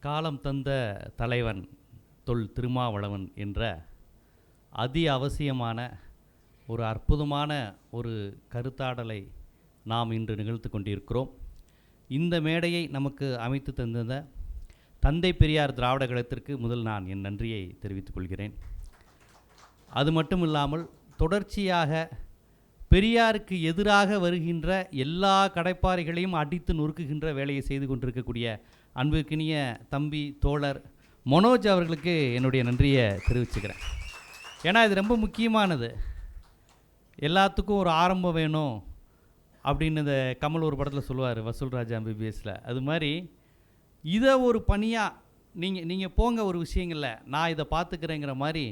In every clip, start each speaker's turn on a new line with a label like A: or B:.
A: காலம் தந்த தலைவன் தொல் திருமாவளவன் என்ற அதி அவசியமான ஒரு அற்புதமான ஒரு கருத்தாடலை நாம் இன்று நிகழ்த்து கொண்டிருக்கிறோம். இந்த மேடையை நமக்கு அமைத்து தந்த தந்தை பெரியார் திராவிட கழகத்திற்கு முதல் நான் என் நன்றியை தெரிவித்துக் கொள்கிறேன். அது மட்டும் இல்லாமல் தொடர்ச்சியாக பெரியாருக்கு எதிராக வருகின்ற எல்லா கடைப்பாறைகளையும் அடித்து நொறுக்குகின்ற வேலையை செய்து கொண்டிருக்கக்கூடிய அன்புக்கினிய தம்பி தோழர் மனோஜ் அவர்களுக்கு என்னுடைய நன்றியை தெரிவிச்சுக்கிறேன். ஏன்னா இது ரொம்ப முக்கியமானது. எல்லாத்துக்கும் ஒரு ஆரம்பம் வேணும் அப்படின்னு இந்த கமல் ஒரு படத்தில் சொல்லுவார், வசூல்ராஜ் MBBSல. அது மாதிரி இதை ஒரு பணியாக நீங்கள் போங்க ஒரு விஷயங்களில், நான் இதை பார்த்துக்கிறேங்கிற மாதிரி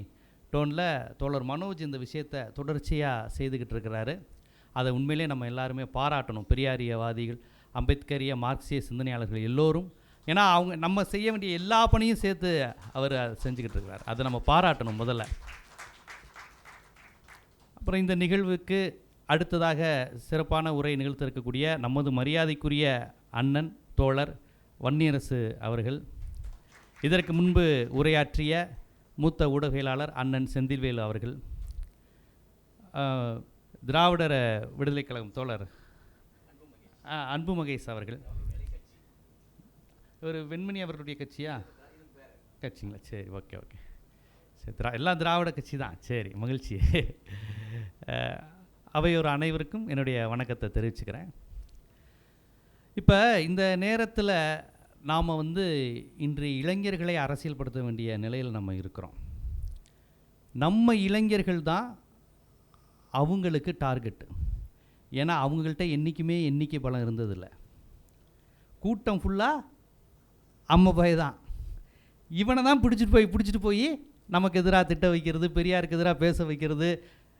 A: டோனில் தோழர் மனோஜ் இந்த விஷயத்தை தொடர்ச்சியாக செய்துக்கிட்டு இருக்கிறாரு. அதை உண்மையிலே நம்ம எல்லாருமே பாராட்டணும். பெரியாரியவாதிகள், அம்பேத்கரிய மார்க்சிய சிந்தனையாளர்கள் எல்லோரும். ஏன்னா அவங்க நம்ம செய்ய வேண்டிய எல்லா பணியும் சேர்த்து அவர் செஞ்சுக்கிட்டு இருக்கிறார். அதை நம்ம பாராட்டணும் முதல்ல. அப்புறம் இந்த நிகழ்வுக்கு அடுத்ததாக சிறப்பான உரை நிகழ்த்திருக்கக்கூடிய நமது மரியாதைக்குரிய அண்ணன் தோழர் வன்னியரசு அவர்கள், இதற்கு முன்பு உரையாற்றிய மூத்த ஊடகவியலாளர் அண்ணன் செந்தில்வேலு அவர்கள், திராவிடர் விடுதலை கழகம் தோழர் அன்பு மகேஷ் அவர்கள், ஒரு வெண்மணி அவர்களுடைய கட்சிங்களா? சரி, ஓகே ஓகே, சரி, எல்லாம் திராவிட கட்சி தான். சரி, மகிழ்ச்சி. அவையோர் அனைவருக்கும் என்னுடைய வணக்கத்தை தெரிவிச்சுக்கிறேன். இப்போ இந்த நேரத்தில் நாம் இன்று இளைஞர்களை அரசியல்படுத்த வேண்டிய நிலையில் நம்ம இருக்கிறோம். நம்ம இளைஞர்கள் தான் அவங்களுக்கு டார்கெட்டு. ஏன்னா அவங்கள்ட்ட என்றைக்குமே எண்ணிக்கை பலம் இருந்ததில்லை. கூட்டம் ஃபுல்லாக அம்ம தான். இவனை தான் பிடிச்சிட்டு போய் நமக்கு எதிராக திட்ட வைக்கிறது, பெரியாருக்கு எதிராக பேச வைக்கிறது,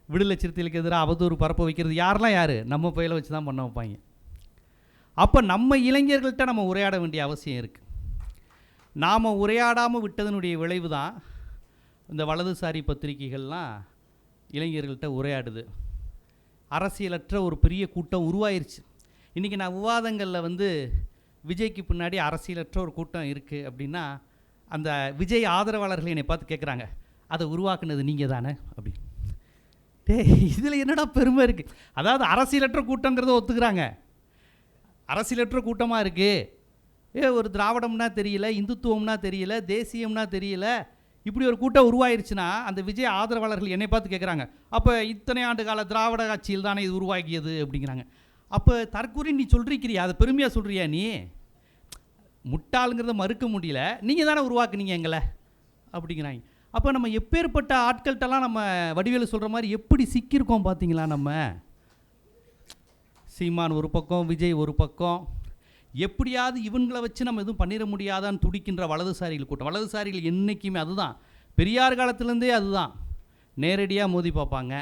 A: விடுதலை சிறுத்தைகளுக்கு எதிராக அவதூறு பரப்ப வைக்கிறது. யார் நம்ம பையில வச்சு தான் பண்ண வைப்பாங்க. அப்போ நம்ம இளைஞர்கள்ட்ட நம்ம உரையாட வேண்டிய அவசியம் இருக்குது. நாம் உரையாடாமல் விட்டதனுடைய விளைவு தான் இந்த வலதுசாரி பத்திரிகைகள்லாம் இளைஞர்கள்ட்ட உரையாடுது. அரசியலற்ற ஒரு பெரிய கூட்டம் உருவாயிருச்சு. இன்றைக்கி நான் விவாதங்களில் விஜய்க்கு பின்னாடி அரசியலற்ற ஒரு கூட்டம் இருக்குது அப்படின்னா, அந்த விஜய் ஆதரவாளர்கள் என்னை பார்த்து கேட்குறாங்க, அதை உருவாக்குனது நீங்கள் தானே அப்படி. இதில் என்னடா பெருமை இருக்குது? அதாவது அரசியலற்ற கூட்டங்கிறத ஒத்துக்கிறாங்க. அரசியலற்ற கூட்டமாக இருக்குது, ஒரு திராவிடம்னா தெரியல, இந்துத்துவம்னா தெரியல, தேசியம்னா தெரியல, இப்படி ஒரு கூட்டம் உருவாயிருச்சுன்னா அந்த விஜய் ஆதரவாளர்கள் என்னை பார்த்து கேட்குறாங்க, அப்போ இத்தனை ஆண்டு கால திராவிட ஆட்சியில் தானே இது உருவாக்கியது அப்படிங்கிறாங்க. அப்போ தற்கூறி நீ சொல்லிருக்கிறியா? அதை பெருமையாக சொல்கிறியா? நீ முட்டாளுங்கிறத மறுக்க முடியல, நீங்கள் தானே உருவாக்குனீங்க எங்களை அப்படிங்கிறாங்க. அப்போ நம்ம எப்பேற்பட்ட ஆட்கள்கிட்டலாம் நம்ம வடிவேலு சொல்கிற மாதிரி எப்படி சிக்கியிருக்கோம் பார்த்தீங்களா? நம்ம சீமான் ஒரு பக்கம், விஜய் ஒரு பக்கம், எப்படியாவது இவங்களை வச்சு நம்ம எதுவும் பண்ணிட முடியாதான்னு துடிக்கின்ற வலதுசாரிகள் கூட்டம். வலதுசாரிகள் என்றைக்குமே அதுதான், பெரியார் காலத்துலேருந்தே அதுதான். நேரடியாக மோதி பார்ப்பாங்க.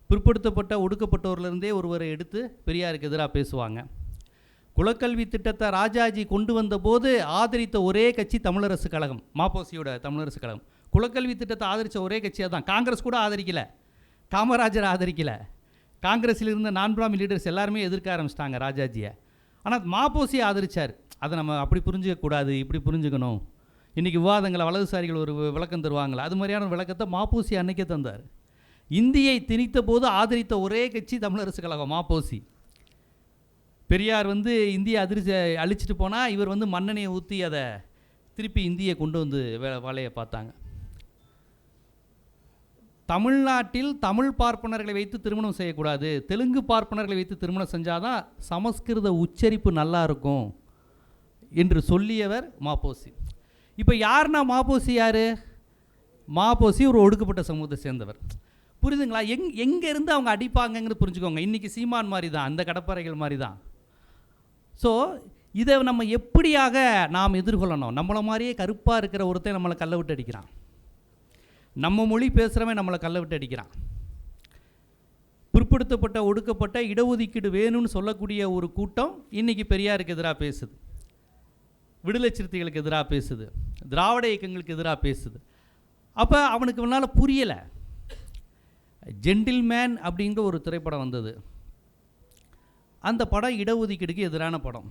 A: பிற்படுத்தப்பட்ட ஒடுக்கப்பட்டவர்லேருந்தே ஒருவரை எடுத்து பெரியாருக்கு எதிராக பேசுவாங்க. குலக்கல்வி திட்டத்தை ராஜாஜி கொண்டு வந்தபோது ஆதரித்த ஒரே கட்சி தமிழரசு கழகம், மாப்போசியோட தமிழரசு கழகம். குலக்கல்வி திட்டத்தை ஆதரித்த ஒரே கட்சியாக தான். காங்கிரஸ் கூட ஆதரிக்கலை, காமராஜர் ஆதரிக்கலை. காங்கிரஸில் இருந்த நான்பிராமி லீடர்ஸ் எல்லாருமே எதிர்க்க ஆரம்பிச்சிட்டாங்க ராஜாஜியை. ஆனால் மாப்போசியை ஆதரித்தார். அதை நம்ம அப்படி புரிஞ்சிக்கக்கூடாது, இப்படி புரிஞ்சுக்கணும். இன்றைக்கி விவாதங்களை வலதுசாரிகள் ஒரு விளக்கம் தருவாங்களா, அது மாதிரியான விளக்கத்தை மாப்போசி அன்னைக்கே தந்தார். இந்தியை திணித்த போது ஆதரித்த ஒரே கட்சி தமிழரசு கழகம், மாப்போசி. பெரியார் இந்தியை அழிச்சிட்டு போனால் இவர் மண்ணெண்ணையை ஊற்றி அதை திருப்பி இந்தியை கொண்டு வேலையை பார்த்தாங்க. தமிழ்நாட்டில் தமிழ் பார்ப்பனர்களை வைத்து திருமணம் செய்யக்கூடாது, தெலுங்கு பார்ப்பனர்களை வைத்து திருமணம் செஞ்சால் தான் சமஸ்கிருத உச்சரிப்பு நல்லா இருக்கும் என்று சொல்லியவர் மாப்போசி. இப்போ யாருன்னா மாப்போசி யார்? மாப்போசி ஒரு ஒடுக்கப்பட்ட சமூகத்தை சேர்ந்தவர். புரியுதுங்களா? எங்கேருந்து அவங்க அடிப்பாங்கங்கிறது புரிஞ்சுக்கோங்க. இன்றைக்கி சீமான் மாதிரி தான், அந்த கடப்பாறைகள் மாதிரி தான். ஸோ இதை நம்ம எப்படியாக நாம் எதிர்கொள்ளணும்? நம்மளை மாதிரியே கருப்பாக இருக்கிற ஒருத்தன் நம்மளை கல்லை விட்டு அடிக்கிறான், நம்ம மொழி பேசுகிறவன் நம்மளை கல்லை விட்டு அடிக்கிறான். பிற்படுத்தப்பட்ட ஒடுக்கப்பட்ட இடஒதுக்கீடு வேணும்னு சொல்லக்கூடிய ஒரு கூட்டம் இன்றைக்கி பெரியாருக்கு எதிராக பேசுது, விடுதலை சிறுத்தைகளுக்கு எதிராக பேசுது, திராவிட இயக்கங்களுக்கு எதிராக பேசுது. அப்போ அவனுக்கு முன்னால் புரியலை. ஜென்டில்மேன் அப்படிங்கிற ஒரு திரைப்படம் வந்தது. அந்த படம் இடஒதுக்கீடுக்கு எதிரான படம்.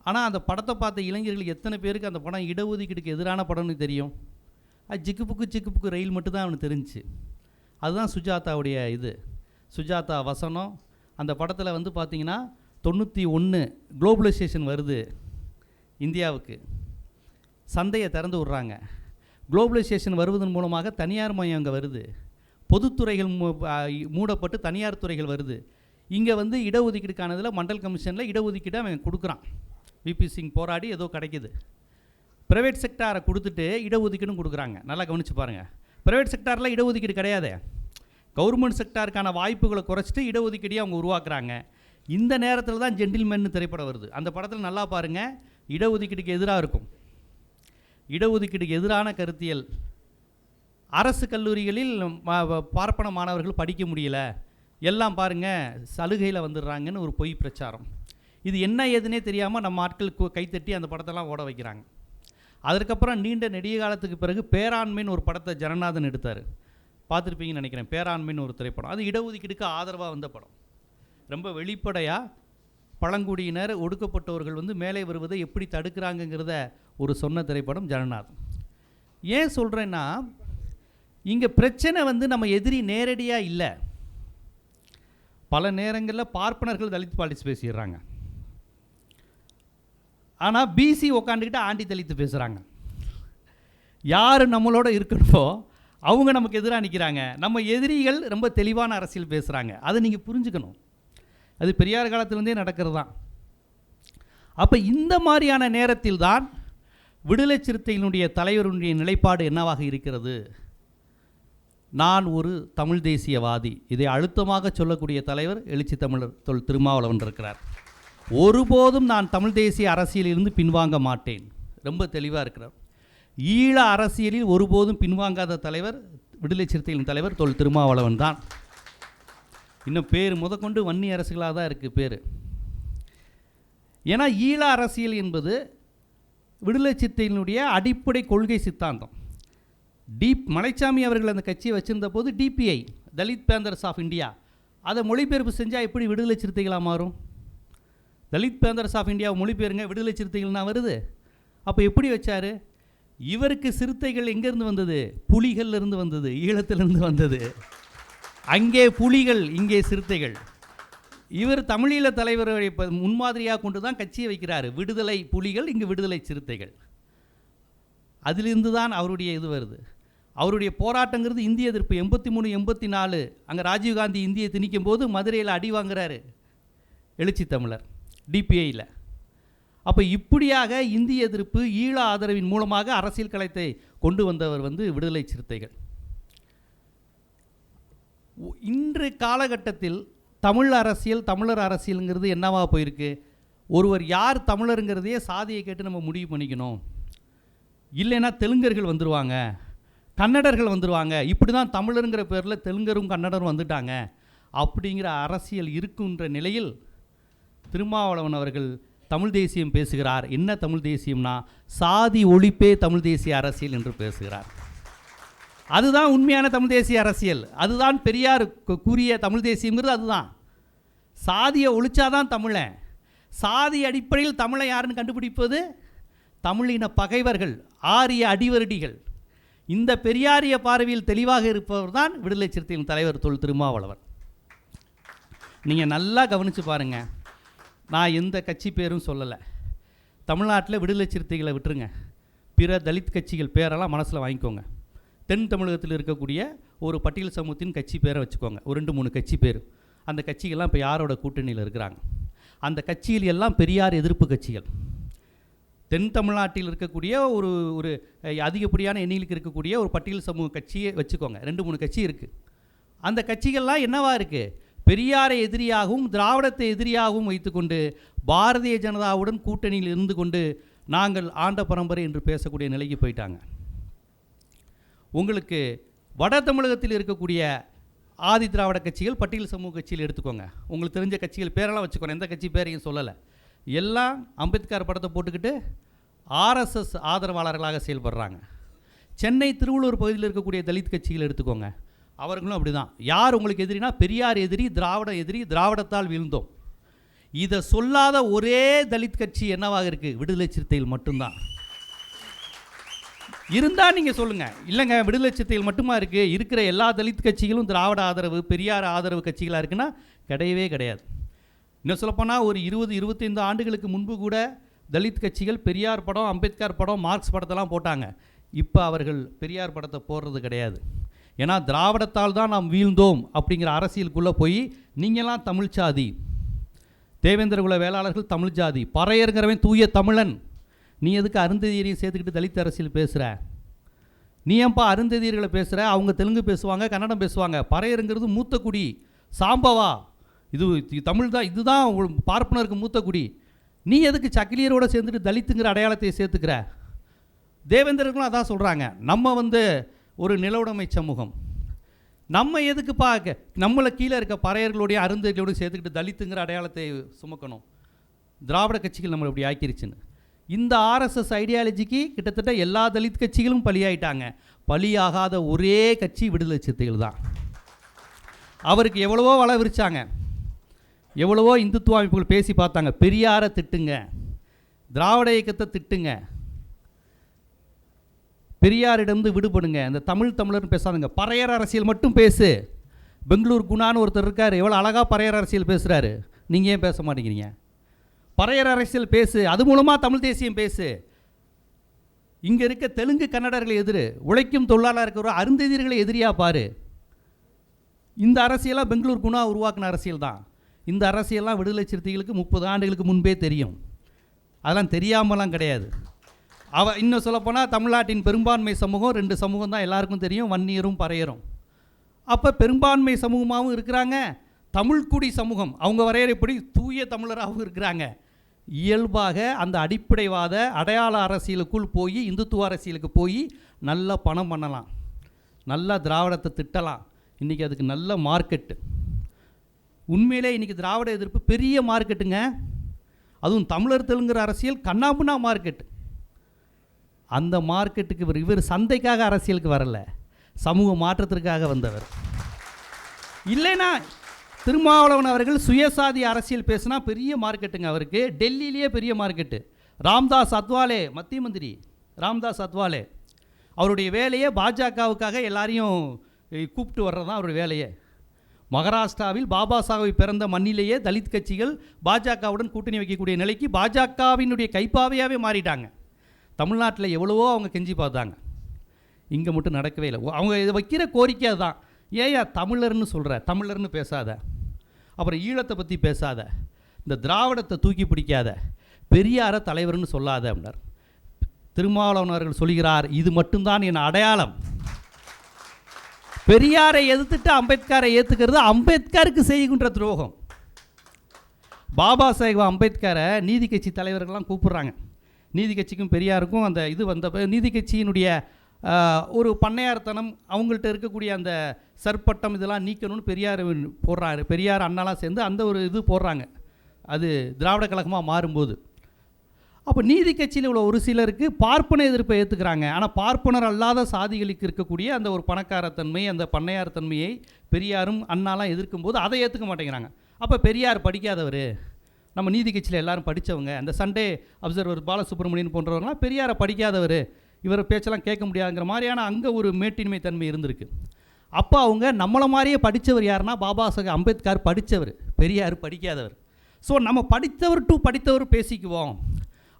A: ஆனால் அந்த படத்தை பார்த்த இளைஞர்களுக்கு எத்தனை பேருக்கு அந்த படம் இடஒதுக்கீடுக்கு எதிரான படம்னு தெரியும்? அது ஜிக்கு புக்கு ரயில் மட்டும்தான் அவனுக்கு தெரிஞ்சிச்சு. அதுதான் சுஜாதாவுடைய இது. சுஜாதா வசனம். அந்த படத்தில் வந்து பார்த்திங்கன்னா 91 குளோபலைசேஷன் வருது இந்தியாவுக்கு, சந்தையை திறந்து விட்றாங்க. குளோபலைசேஷன் வருவதன் மூலமாக தனியார் மயம் அங்கே வருது, பொதுத்துறைகள் மூடப்பட்டு தனியார் துறைகள் வருது. இங்கே வந்து இடஒதுக்கீடுக்கானதில் மண்டல் கமிஷனில் இடஒதுக்கீடு அவன் கொடுக்குறான். விபி சிங் போராடி ஏதோ கிடைக்கிது. ப்ரைவேட் செக்டாரை கொடுத்துட்டு இடஒதுக்கீடும் கொடுக்குறாங்க. நல்லா கவனித்து பாருங்கள். ப்ரைவேட் செக்டாரில் இடஒதுக்கீடு கிடையாது. கவர்மெண்ட் செக்டாருக்கான வாய்ப்புகளை குறைச்சிட்டு இடஒதுக்கீடையும் அவங்க உருவாக்குறாங்க. இந்த நேரத்தில் தான் ஜென்டில்மேன் திரைப்படம் வருது. அந்த படத்தில் நல்லா பாருங்கள், இடஒதுக்கீடுக்கு எதிராக இருக்கும். இடஒதுக்கீடுக்கு எதிரான கருத்தியல். அரசு கல்லூரிகளில் பார்ப்பன மாணவர்கள் படிக்க முடியல, எல்லாம் பாருங்கள் சலுகையில் வந்துடுறாங்கன்னு ஒரு பொய் பிரச்சாரம். இது என்ன ஏதுன்னே தெரியாமல் நம்ம ஆட்களுக்கு கைத்தட்டி அந்த படத்தெல்லாம் ஓட வைக்கிறாங்க. அதற்கப்புறம் நீண்ட நெடிய காலத்துக்கு பிறகு பேராண்மைன்னு ஒரு படத்தை ஜனநாதன் எடுத்தார். பார்த்துருப்பீங்கன்னு நினைக்கிறேன். பேராண்மைன்னு ஒரு திரைப்படம். அது இடஒதுக்கீடுக்கு ஆதரவாக வந்த படம். ரொம்ப வெளிப்படையாக பழங்குடியினர் ஒடுக்கப்பட்டவர்கள் வந்து மேலே வருவதை எப்படி தடுக்கிறாங்கங்கிறத ஒரு சொன்ன திரைப்படம் ஜனநாதன். ஏன் சொல்கிறேன்னா, இங்கே பிரச்சனை வந்து நம்ம எதிரி நேரடியாக இல்லை. பல நேரங்களில் பார்ப்பனர்கள் தலித் பாலிடிக்ஸ் பேசிடுறாங்க. ஆனால் பிசி உக்காந்துக்கிட்டு ஆண்டி தலித்து பேசுகிறாங்க. யார் நம்மளோட இருக்கணுமோ அவங்க நமக்கு எதிராக நிற்கிறாங்க. நம்ம எதிரிகள் ரொம்ப தெளிவான அரசியல் பேசுகிறாங்க. அதை நீங்கள் புரிஞ்சுக்கணும். அது பெரியார் காலத்திலேருந்தே நடக்கிறது தான். அப்போ இந்த மாதிரியான நேரத்தில் தான் விடுதலை சிறுத்தைகளுடைய தலைவருடைய நிலைப்பாடு என்னவாக இருக்கிறது? நான் ஒரு தமிழ் தேசியவாதி. இதை அழுத்தமாக சொல்லக்கூடிய தலைவர் எழுச்சி தமிழர் தொல் திருமாவளவன் இருக்கிறார். ஒருபோதும் நான் தமிழ் தேசிய அரசியலிலிருந்து பின்வாங்க மாட்டேன். ரொம்ப தெளிவாக இருக்கிறார். ஈழ அரசியலில் ஒருபோதும் பின்வாங்காத தலைவர் விடுதலை சிறுத்தைகளின் தலைவர் தொல் திருமாவளவன் தான். இன்னும் பேர் முதற்கொண்டு வன்னி அரசுகளாக தான் இருக்குது பேர். ஏன்னா ஈழ அரசியல் என்பது விடுதலை சிறுத்தைகளினுடைய அடிப்படை கொள்கை சித்தாந்தம். மலைச்சாமி அவர்கள் அந்த கட்சியை வச்சுருந்த போது DPI, Dalit panthers of India, அதை மொழிபெயர்ப்பு செஞ்சால் எப்படி விடுதலை சிறுத்தைகளாக மாறும்? தலித் பேந்தர்ஸ் ஆஃப் இந்தியாவை மொழிபெயருங்க, விடுதலை சிறுத்தைகள்னா வருது. அப்போ எப்படி வச்சார்? இவருக்கு சிறுத்தைகள் எங்கேருந்து வந்தது? புலிகள்லேருந்து வந்தது, ஈழத்திலிருந்து வந்தது. அங்கே புலிகள், இங்கே சிறுத்தைகள். இவர் தமிழீழ தலைவரை முன்மாதிரியாக கொண்டு தான் கட்சியை வைக்கிறார். விடுதலை புலிகள், இங்கு விடுதலை சிறுத்தைகள். அதிலிருந்து தான் அவருடைய இது வருது. அவருடைய போராட்டங்கிறது இந்திய எதிர்ப்பு. 83, 84 அங்கே ராஜீவ்காந்தி இந்தியை திணிக்கும் போது மதுரையில் அடி வாங்குறாரு எழுச்சி தமிழர் டிபிஐயில். அப்போ இப்படியாக இந்திய எதிர்ப்பு, ஈழ ஆதரவின் மூலமாக அரசியல் களத்தை கொண்டு வந்தவர் வந்து விடுதலை சிறுத்தைகள். இன்று காலகட்டத்தில் தமிழ் அரசியல், தமிழர் அரசியலுங்கிறது என்னவா போயிருக்கு? ஒருவர் யார் தமிழருங்கிறதையே சாதியை கேட்டு நம்ம முடிவு பண்ணிக்கணும். இல்லைன்னா தெலுங்கர்கள் வந்துடுவாங்க, கன்னடர்கள் வந்துடுவாங்க, இப்படி தான் தமிழருங்கிற பேரில் தெலுங்கரும் கன்னடரும் வந்துட்டாங்க அப்படிங்கிற அரசியல் இருக்குன்ற நிலையில் திருமாவளவன் அவர்கள் தமிழ் தேசியம் பேசுகிறார். என்ன தமிழ் தேசியம்னா சாதி ஒழிப்பே தமிழ் தேசிய அரசியல் என்று பேசுகிறார். அதுதான் உண்மையான தமிழ் தேசிய அரசியல். அதுதான் பெரியார் கூறிய தமிழ் தேசியங்கிறது. அதுதான் சாதியை ஒழிச்சாதான் தமிழன். சாதி அடிப்படையில் தமிழை யாருன்னு கண்டுபிடிப்பது? தமிழின பகைவர்கள், ஆரிய அடிவருடிகள். இந்த பெரியாரிய பார்வையில் தெளிவாக இருப்பவர் தான் விடுதலை சிறுத்தைகளின் தலைவர் தொல் திருமாவளவன். நீங்கள் நல்லா கவனித்து பாருங்கள். நான் எந்த கட்சி பேரும் சொல்லலை. தமிழ்நாட்டில் விடுதலை சிறுத்தைகளை விட்டுருங்க, பிற தலித் கட்சிகள் பேரெல்லாம் மனசில் வாங்கிக்கோங்க. தென் தமிழகத்தில் இருக்கக்கூடிய ஒரு பட்டியல் சமூகத்தின் கட்சி பேரை வச்சுக்கோங்க, ஒரு 2-3 கட்சி பேர். அந்த கட்சிகள்லாம் இப்போ யாரோட கூட்டணியில் இருக்கிறாங்க? அந்த கட்சியில் எல்லாம் பெரியார் எதிர்ப்பு கட்சிகள். தென் தமிழ்நாட்டில் இருக்கக்கூடிய ஒரு ஒரு அதிகப்படியான எண்ணிக்கைக்கு இருக்கக்கூடிய ஒரு பட்டியல் சமூக கட்சியை வச்சுக்கோங்க. 2-3 கட்சி இருக்குது. அந்த கட்சிகள்லாம் என்னவா இருக்குது? பெரியாரை எதிரியாகவும் திராவிடத்தை எதிரியாகவும் வைத்துக்கொண்டு பாரதிய ஜனதாவுடன் கூட்டணியில் இருந்து கொண்டு நாங்கள் ஆண்ட பரம்பரை என்று பேசக்கூடிய நிலைக்கு போயிட்டாங்க. உங்களுக்கு வட தமிழகத்தில் இருக்கக்கூடிய ஆதி திராவிட கட்சிகள் பட்டியல் சமூக கட்சியில் எடுத்துக்கோங்க. உங்களுக்கு தெரிஞ்ச கட்சிகள் பேரெல்லாம் வச்சுக்கோங்க, எந்த கட்சி பேரையும் சொல்லலை. எல்லாம் அம்பேத்கர் படத்தை போட்டுக்கிட்டு ஆர்எஸ்எஸ் ஆதரவாளர்களாக செயல்படுறாங்க. சென்னை திருவள்ளூர் பகுதியில் இருக்கக்கூடிய தலித் கட்சிகள் எடுத்துக்கோங்க, அவர்களும் அப்படி தான். யார் உங்களுக்கு எதிரினா பெரியார் எதிரி, திராவிட எதிரி, திராவிடத்தால் வீழ்ந்தோம். இதை சொல்லாத ஒரே தலித் கட்சி என்னவாக இருக்குது? விடுதலை சிறுத்தைகள் மட்டும்தான். இருந்தால் நீங்கள் சொல்லுங்கள். இல்லைங்க விடுதலை சிறுத்தைகள் மட்டுமா இருக்குது, இருக்கிற எல்லா தலித் கட்சிகளும் திராவிட ஆதரவு பெரியார் ஆதரவு கட்சிகளாக இருக்குன்னா கிடையவே கிடையாது. இன்னும் சொல்லப்போனால் ஒரு 20-25 ஆண்டுகளுக்கு முன்பு கூட தலித் கட்சிகள் பெரியார் படம், அம்பேத்கர் படம், மார்க்ஸ் படத்தெல்லாம் போட்டாங்க. இப்போ அவர்கள் பெரியார் படத்தை போடுறது கிடையாது. ஏன்னா திராவிடத்தால் தான் நாம் வீழ்ந்தோம் அப்படிங்கிற அரசியலுக்குள்ளே போய் நீங்களாம் தமிழ் சாதி, தேவேந்திர குல வேளாளர்கள் தமிழ் ஜாதி, பறையருங்கிறவன் தூய தமிழன், நீ எதுக்கு அருந்ததியரையும் சேர்த்துக்கிட்டு தலித் அரசியல் பேசுகிற? நீ ஏன்பா அருந்ததியர்களை பேசுகிற? அவங்க தெலுங்கு பேசுவாங்க, கன்னடம் பேசுவாங்க. பறையருங்கிறது மூத்த குடி, சாம்பவா, இது தமிழ் தான், இதுதான் பார்ப்பனருக்கு மூத்த குடி. நீ எதுக்கு சக்கிலியரோடு சேர்ந்துட்டு தலித்துங்கிற அடையாளத்தை சேர்த்துக்கிற? தேவேந்திரர்களும் அதான் சொல்கிறாங்க. நம்ம ஒரு நிலவுடைமை சமூகம், நம்ம எதுக்கு பார்க்க நம்மளை கீழே இருக்க பறையர்களுடைய அருந்ததிகளோடு சேர்த்துக்கிட்டு தலித்துங்கிற அடையாளத்தை சுமக்கணும்? திராவிட கட்சிகள் நம்மளை இப்படி ஆக்கிருச்சுன்னு. இந்த ஆர்எஸ்எஸ் ஐடியாலஜிக்கு கிட்டத்தட்ட எல்லா தலித் கட்சிகளும் பலியாயிட்டாங்க. பலியாகாத ஒரே கட்சி விடுதலை சிறுத்தைகள் தான். அவருக்கு எவ்வளவோ வலை விரிச்சாங்க, எவ்வளவோ இந்துத்துவ அமைப்புகள் பேசி பார்த்தாங்க. பெரியாரை திட்டுங்க, திராவிட இயக்கத்தை திட்டுங்க, பெரியாரிடந்து விடுபடுங்க, இந்த தமிழர்னு பேசாதுங்க, பறையர் அரசியல் மட்டும் பேசு. பெங்களூர் குணான்னு ஒருத்தர் இருக்கார், எவ்வளோ அழகாக பறையர் அரசியல் பேசுகிறாரு. நீங்கள் ஏன் பேச மாட்டேங்கிறீங்க? பறையர் அரசியல் பேசு, அது மூலமாக தமிழ் தேசியம் பேசு. இங்கே இருக்க தெலுங்கு கன்னடர்களை எதிர், உழைக்கும் தொழிலாளர் இருக்கிற அருந்ததியர்களை எதிரியாக பாரு. இந்த அரசியலாக பெங்களூர் குணா உருவாக்கின அரசியல் தான். இந்த அரசியல்லாம் விடுதலை சிறுத்தைகளுக்கு 30 ஆண்டுகளுக்கு முன்பே தெரியும். அதெல்லாம் தெரியாமலாம் கிடையாது. இன்னும் சொல்லப்போனால் தமிழ்நாட்டின் பெரும்பான்மை சமூகம் 2 சமூகம் தான் எல்லாருக்கும் தெரியும், வன்னியரும் பறையரும். அப்போ பெரும்பான்மை சமூகமாகவும் இருக்கிறாங்க, தமிழ்குடி சமூகம் அவங்க வரையறைப்படி தூய தமிழராகவும் இருக்கிறாங்க. இயல்பாக அந்த அடிப்படைவாத அடையாள அரசியலுக்குள் போய் இந்துத்துவ அரசியலுக்கு போய் நல்லா பணம் பண்ணலாம், நல்லா திராவிடத்தை திட்டலாம். இன்றைக்கி அதுக்கு நல்ல மார்க்கெட்டு. உண்மையிலே இன்றைக்கி திராவிட எதிர்ப்பு பெரிய மார்க்கெட்டுங்க. அதுவும் தமிழர் தெலுங்குற அரசியல் கண்ணாபுண்ணா மார்க்கெட்டு. அந்த மார்க்கெட்டுக்கு இவர் சந்தைக்காக அரசியலுக்கு வரல, சமூக மாற்றத்திற்காக வந்தவர். இல்லைன்னா திருமாவளவன் அவர்கள் சுயசாதி அரசியல் பேசினா பெரிய மார்க்கெட்டுங்க அவருக்கு. டெல்லியிலேயே பெரிய மார்க்கெட்டு. ராம்தாஸ் அத்வாலே, மத்திய மந்திரி ராம்தாஸ் அத்வாலே, அவருடைய வேலையே பாஜகவுக்காக எல்லாரையும் கூப்பிட்டு வர்றது தான் அவருடைய வேலையே. மகாராஷ்டிராவில் பாபா சாஹிப் பிறந்த மண்ணிலேயே தலித் கட்சிகள் பாஜகவுடன் கூட்டணி வைக்கக்கூடிய நிலைக்கு பாஜகவினுடைய கைப்பாவையாகவே மாறிட்டாங்க. தமிழ்நாட்டில் எவ்வளவோ அவங்க கெஞ்சி பார்த்தாங்க, இங்கே மட்டும் நடக்கவே இல்லை. அவங்க இதை வைக்கிற கோரிக்கை தான், ஏயா தமிழர்னு சொல்கிற, தமிழர்னு பேசாத, அப்புறம் ஈழத்தை பற்றி பேசாத, இந்த திராவிடத்தை தூக்கி பிடிக்காத, பெரியாரை தலைவர்னு சொல்லாத அப்படின்னார். திருமாவளவன் அவர்கள் சொல்கிறார், இது மட்டும்தான் என் அடையாளம். பெரியாரை எதிர்த்துட்டு அம்பேத்கரை ஏற்றுக்கிறது அம்பேத்கருக்கு செய்கின்ற துரோகம். பாபா சாஹிப் அம்பேத்கரை நீதி கட்சி தலைவர்கள்லாம் கூப்பிட்றாங்க. நீதி கட்சிக்கும் பெரியாருக்கும் அந்த இது வந்த நீதி கட்சியினுடைய ஒரு பண்ணையார்த்தனம், அவங்கள்ட்ட இருக்கக்கூடிய அந்த சற்பட்டம் இதெல்லாம் நீக்கணும்னு பெரியார் போடுறாரு. பெரியார் அண்ணாலாம் சேர்ந்து அந்த ஒரு இது போடுறாங்க. அது திராவிட கழகமாக மாறும்போது அப்போ நீதி கட்சியில் உள்ள ஒரு சிலருக்கு பார்ப்பன எதிர்ப்பை ஏற்றுக்கிறாங்க. ஆனால் பார்ப்பனர் அல்லாத சாதிகளுக்கு இருக்கக்கூடிய அந்த ஒரு பணக்காரத்தன்மை, அந்த பண்ணையார் தன்மையை பெரியாரும் அண்ணாலாம் எதிர்க்கும்போது அதை ஏற்றுக்க மாட்டேங்கிறாங்க. அப்போ பெரியார் படிக்காதவர், நம்ம நீதி கட்சியில் எல்லாரும் படித்தவங்க, அந்த சண்டே அப்சர்வர் பாலசுப்ரமணியன் போன்றவர்களாம் பெரியாரை படிக்காதவர், இவர் பேச்செல்லாம் கேட்க முடியாதுங்கிற மாதிரியான அங்கே ஒரு மேட்டின்மை தன்மை இருந்திருக்கு. அப்போ அவங்க நம்மளை மாதிரியே படித்தவர் யாருன்னா பாபா சாஹிப் அம்பேத்கர் படித்தவர், பெரியார் படிக்காதவர். ஸோ நம்ம படித்தவர் பேசிக்குவோம்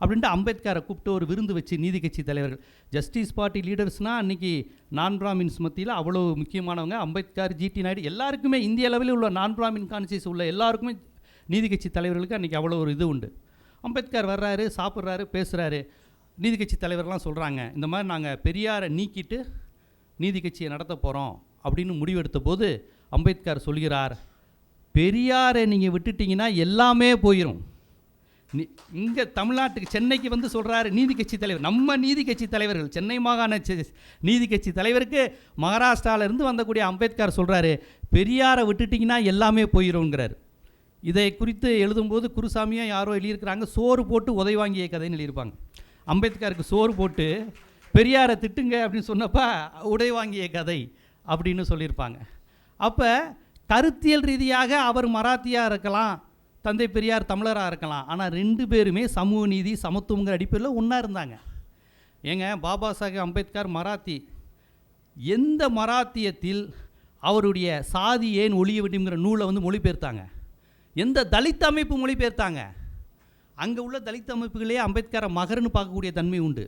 A: அப்படின்ட்டு அம்பேத்கரை கூப்பிட்டு ஒரு விருந்து வச்சு நீதி கட்சி தலைவர்கள், ஜஸ்டிஸ் பார்ட்டி லீடர்ஸ்னால் அன்றைக்கி நான் பிராமின்ஸ் மத்தியில் அவ்வளோ முக்கியமானவங்க. அம்பேத்கர், ஜிடி நாயுடு, எல்லாருக்குமே இந்திய அளவில் உள்ள நான் பிராமின் கான்சியஸ் உள்ள எல்லாருக்குமே நீதி கட்சி தலைவர்களுக்கு அன்றைக்கி அவ்வளோ ஒரு இது உண்டு. அம்பேத்கர் வர்றாரு, சாப்பிட்றாரு, பேசுகிறாரு. நீதி கட்சி தலைவர்கள்லாம் சொல்கிறாங்க, இந்த மாதிரி நாங்கள் பெரியாரை நீக்கிட்டு நீதி கட்சியை நடத்த போகிறோம் அப்படின்னு முடிவெடுத்த போது அம்பேத்கர் சொல்கிறார், பெரியாரை நீங்கள் விட்டுட்டிங்கன்னா எல்லாமே போயிடும். இங்கே தமிழ்நாட்டுக்கு சென்னைக்கு வந்து சொல்கிறாரு நீதி கட்சி தலைவர், நம்ம நீதி கட்சி தலைவர்கள், சென்னை மாகாண நீதி கட்சி தலைவருக்கு மகாராஷ்டிராவிலேருந்து வந்தக்கூடிய அம்பேத்கர் சொல்கிறாரு, பெரியாரை விட்டுட்டிங்கன்னா எல்லாமே போயிடும்ங்கிறார். இதை குறித்து எழுதும்போது குருசாமியாக யாரோ எழுதியிருக்கிறாங்க, சோறு போட்டு உதை வாங்கிய கதைன்னு எழுதியிருப்பாங்க. அம்பேத்கருக்கு சோறு போட்டு பெரியாரை திட்டுங்க அப்படின்னு சொன்னப்போ உடை வாங்கிய கதை அப்படின்னு சொல்லியிருப்பாங்க. அப்போ கருத்தியல் ரீதியாக அவர் மராத்தியாக இருக்கலாம், தந்தை பெரியார் தமிழராக இருக்கலாம், ஆனால் 2 பேருமே சமூக நீதி சமத்துவங்கிற அடிப்படையில் ஒன்றா இருந்தாங்க. ஏங்க பாபா சாஹேப் அம்பேத்கர் மராத்தி, எந்த மராத்தியத்தில் அவருடைய சாதி ஏன் ஒழிய வேண்டும்ங்கிற நூலை வந்து மொழிபெயர்த்தாங்க? எந்த தலித் அமைப்பு மொழிபெயர்த்தாங்க? அங்கே உள்ள தலித் அமைப்புகளே அம்பேத்கரை மகர்னு பார்க்கக்கூடிய தன்மை உண்டு.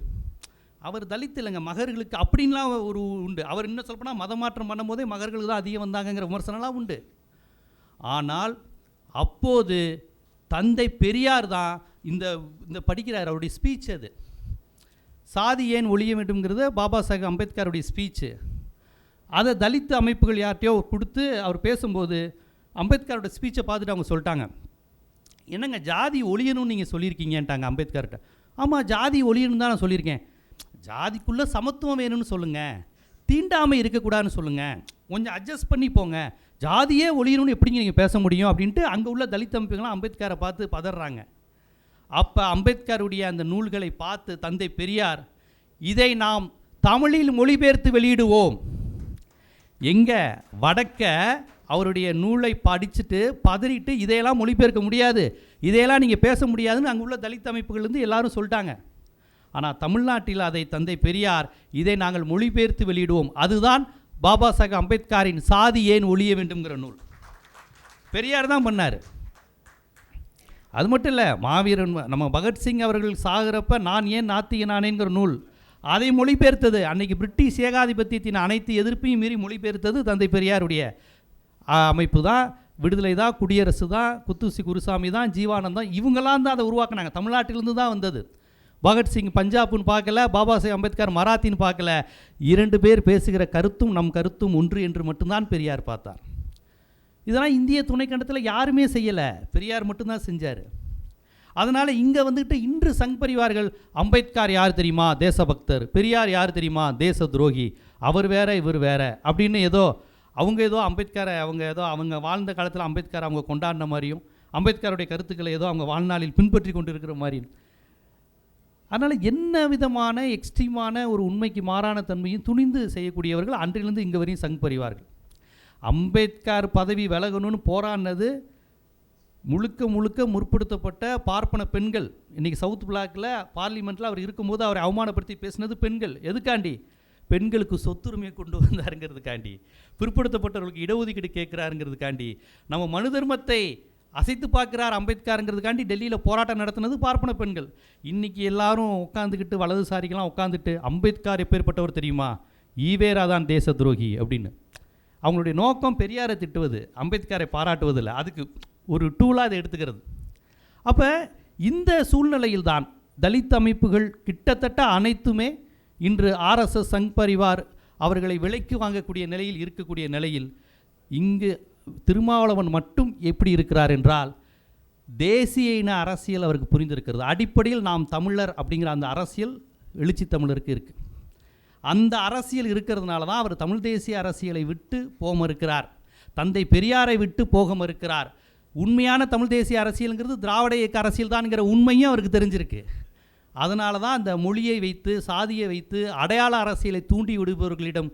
A: அவர் தலித் இல்லைங்க, மகர்களுக்கு அப்படின்லாம் ஒரு உண்டு. அவர் இன்னும் சொல்லப்போனால் மதமாற்றம் பண்ணும் போதே மகர்களுக்கு தான் அதிகம் வந்தாங்கங்கிற விமர்சனம்லாம் உண்டு. ஆனால் அப்போது தந்தை பெரியார் தான் இந்த படிக்கிறார். அவருடைய ஸ்பீச் அது. சாதி ஏன் ஒழிய வேண்டும்ங்கிறது பாபா சாஹேப் அம்பேத்கருடைய ஸ்பீச்சு. அதை தலித் அமைப்புகள் யார்கிட்டையோ கொடுத்து அவர் பேசும்போது அம்பேத்கரோட ஸ்பீச்சை பார்த்துட்டு அவங்க சொல்லிட்டாங்க, என்னங்க ஜாதி ஒழியணும்னு நீங்கள் சொல்லியிருக்கீங்கன்ட்டாங்க அம்பேத்கர்கிட்ட. ஆமாம், ஜாதி ஒழியணும்னு தான் நான் சொல்லியிருக்கேன். ஜாதிக்குள்ளே சமத்துவம் வேணும்னு சொல்லுங்கள், தீண்டாமை இருக்கக்கூடாதுன்னு சொல்லுங்கள், கொஞ்சம் அட்ஜஸ்ட் பண்ணி போங்க, ஜாதியே ஒழியணும்னு எப்படிங்க நீங்கள் பேச முடியும் அப்படின்ட்டு அங்கே உள்ள தலித் அமைப்புகள்லாம் அம்பேத்கரை பார்த்து பதறாங்க. அப்போ அம்பேத்கருடைய அந்த நூல்களை பார்த்து தந்தை பெரியார், இதை நாம் தமிழில் மொழிபெயர்த்து வெளியிடுவோம். எங்கே வடக்க அவருடைய நூலை படிச்சுட்டு பதறிட்டு இதையெல்லாம் மொழிபெயர்க்க முடியாது, இதையெல்லாம் நீங்கள் பேச முடியாதுன்னு அங்கே உள்ள தலித் அமைப்புகள்லேருந்து எல்லாரும் சொல்லிட்டாங்க. ஆனால் தமிழ்நாட்டில் அதை தந்தை பெரியார், இதை நாங்கள் மொழிபெயர்த்து வெளியிடுவோம், அதுதான் பாபா சாஹேப் அம்பேத்கரின் சாதி ஏன் ஒழிய வேண்டும்ங்கிற நூல். பெரியார் தான் பண்ணார். அது மட்டும் இல்லை, மாவீரன் நம்ம பகத்சிங் அவர்கள் சாகிறப்ப நான் ஏன் நாத்திகனானேங்கிற நூல், அதை மொழிபெயர்த்தது அன்றைக்கி பிரிட்டிஷ் ஏகாதிபத்தியத்தின் அனைத்து எதிர்ப்பையும் மீறி மொழிபெயர்த்தது தந்தை பெரியாருடைய அமைப்பு தான். விடுதலை தான், குடியரசு தான், குத்துசி குருசாமி தான், ஜீவானந்தம், இவங்களாம் தான் அதை உருவாக்குனாங்க. தமிழ்நாட்டிலிருந்து தான் வந்தது. பகத்சிங் பஞ்சாப்னு பார்க்கல, பாபா சாஹேப் அம்பேத்கர் மராத்தின்னு பார்க்கல. 2 பேர் பேசுகிற கருத்தும் நம் கருத்தும் ஒன்று என்று மட்டும்தான் பெரியார் பார்த்தார். இதெல்லாம் இந்திய துணைக்கண்டத்தில் யாருமே செய்யலை, பெரியார் மட்டும்தான் செஞ்சார். அதனால் இங்கே வந்துட்டு இன்று சங் பரிவார்கள் அம்பேத்கர் யார் தெரியுமா, தேசபக்தர், பெரியார் யார் தெரியுமா, தேச துரோகி, அவர் வேற இவர் வேற அப்படின்னு அவங்க அம்பேத்கரை அவங்க வாழ்ந்த காலத்தில் அம்பேத்கர் அவங்க கொண்டாடின மாதிரியும் அம்பேத்கருடைய கருத்துக்களை அவங்க வாழ்நாளில் பின்பற்றி கொண்டு இருக்கிற மாதிரியும். அதனால் என்ன விதமான எக்ஸ்ட்ரீமான ஒரு உண்மைக்கு மாறான தன்மையும் துணிந்து செய்யக்கூடியவர்கள் அன்றிலிருந்து இங்கே வரையும் சங் பரிவார்கள். அம்பேத்கர் பதவி விலகணும்னு போராடினது முழுக்க முழுக்க முற்படுத்தப்பட்ட பார்ப்பன பெண்கள். இன்றைக்கி சவுத் பிளாக்கில் பார்லிமெண்ட்டில் அவர் இருக்கும்போது அவரை அவமானப்படுத்தி பேசினது பெண்கள். எதுக்காண்டி? பெண்களுக்கு சொத்துரிமையை கொண்டு வந்தாருங்கிறதுக்காண்டி, பிற்படுத்தப்பட்டவர்களுக்கு இடஒதுக்கீடு கேட்குறாருங்கிறதுக்காண்டி, நம்ம மனு தர்மத்தை அசைத்து பார்க்குறார் அம்பேத்கருங்கிறதுக்காண்டி டெல்லியில் போராட்டம் நடத்தினது பார்ப்பன பெண்கள். இன்றைக்கி எல்லாரும் உட்காந்துக்கிட்டு வலதுசாரிக்கெல்லாம் உட்காந்துட்டு அம்பேத்கர் எப்பேற்பட்டவர் தெரியுமா, ஈவேரா தான் தேச துரோகி அப்படின்னு. அவங்களுடைய நோக்கம் பெரியாரை திட்டுவது, அம்பேத்கரை பாராட்டுவதில்லை, அதுக்கு ஒரு டூலாக அதை எடுத்துக்கிறது. அப்போ இந்த சூழ்நிலையில் தான் தலித் அமைப்புகள் கிட்டத்தட்ட அனைத்துமே இன்று ஆர்எஸ்எஸ் சங் பரிவார் அவர்களை விலைக்கு வாங்கக்கூடிய நிலையில் இருக்கக்கூடிய நிலையில் இங்கு திருமாவளவன் மட்டும் எப்படி இருக்கிறார் என்றால், தேசிய இன அரசியல் அவருக்கு புரிந்திருக்கிறது. அடிப்படையில் நாம் தமிழர் அப்படிங்கிற அந்த அரசியல் எழுச்சி தமிழருக்கு இருக்குது. அந்த அரசியல் இருக்கிறதுனால தான் அவர் தமிழ் தேசிய அரசியலை விட்டு போக மறுக்கிறார், தந்தை பெரியாரை விட்டு போக மறுக்கிறார். உண்மையான தமிழ் தேசிய அரசியலுங்கிறது திராவிட இயக்க அரசியல் தான்ங்கிற உண்மையும் அவருக்கு தெரிஞ்சிருக்கு. அதனால தான் அந்த மொழியை வைத்து சாதியை வைத்து அடையாள அரசியலை தூண்டி விடுபவர்களிடம்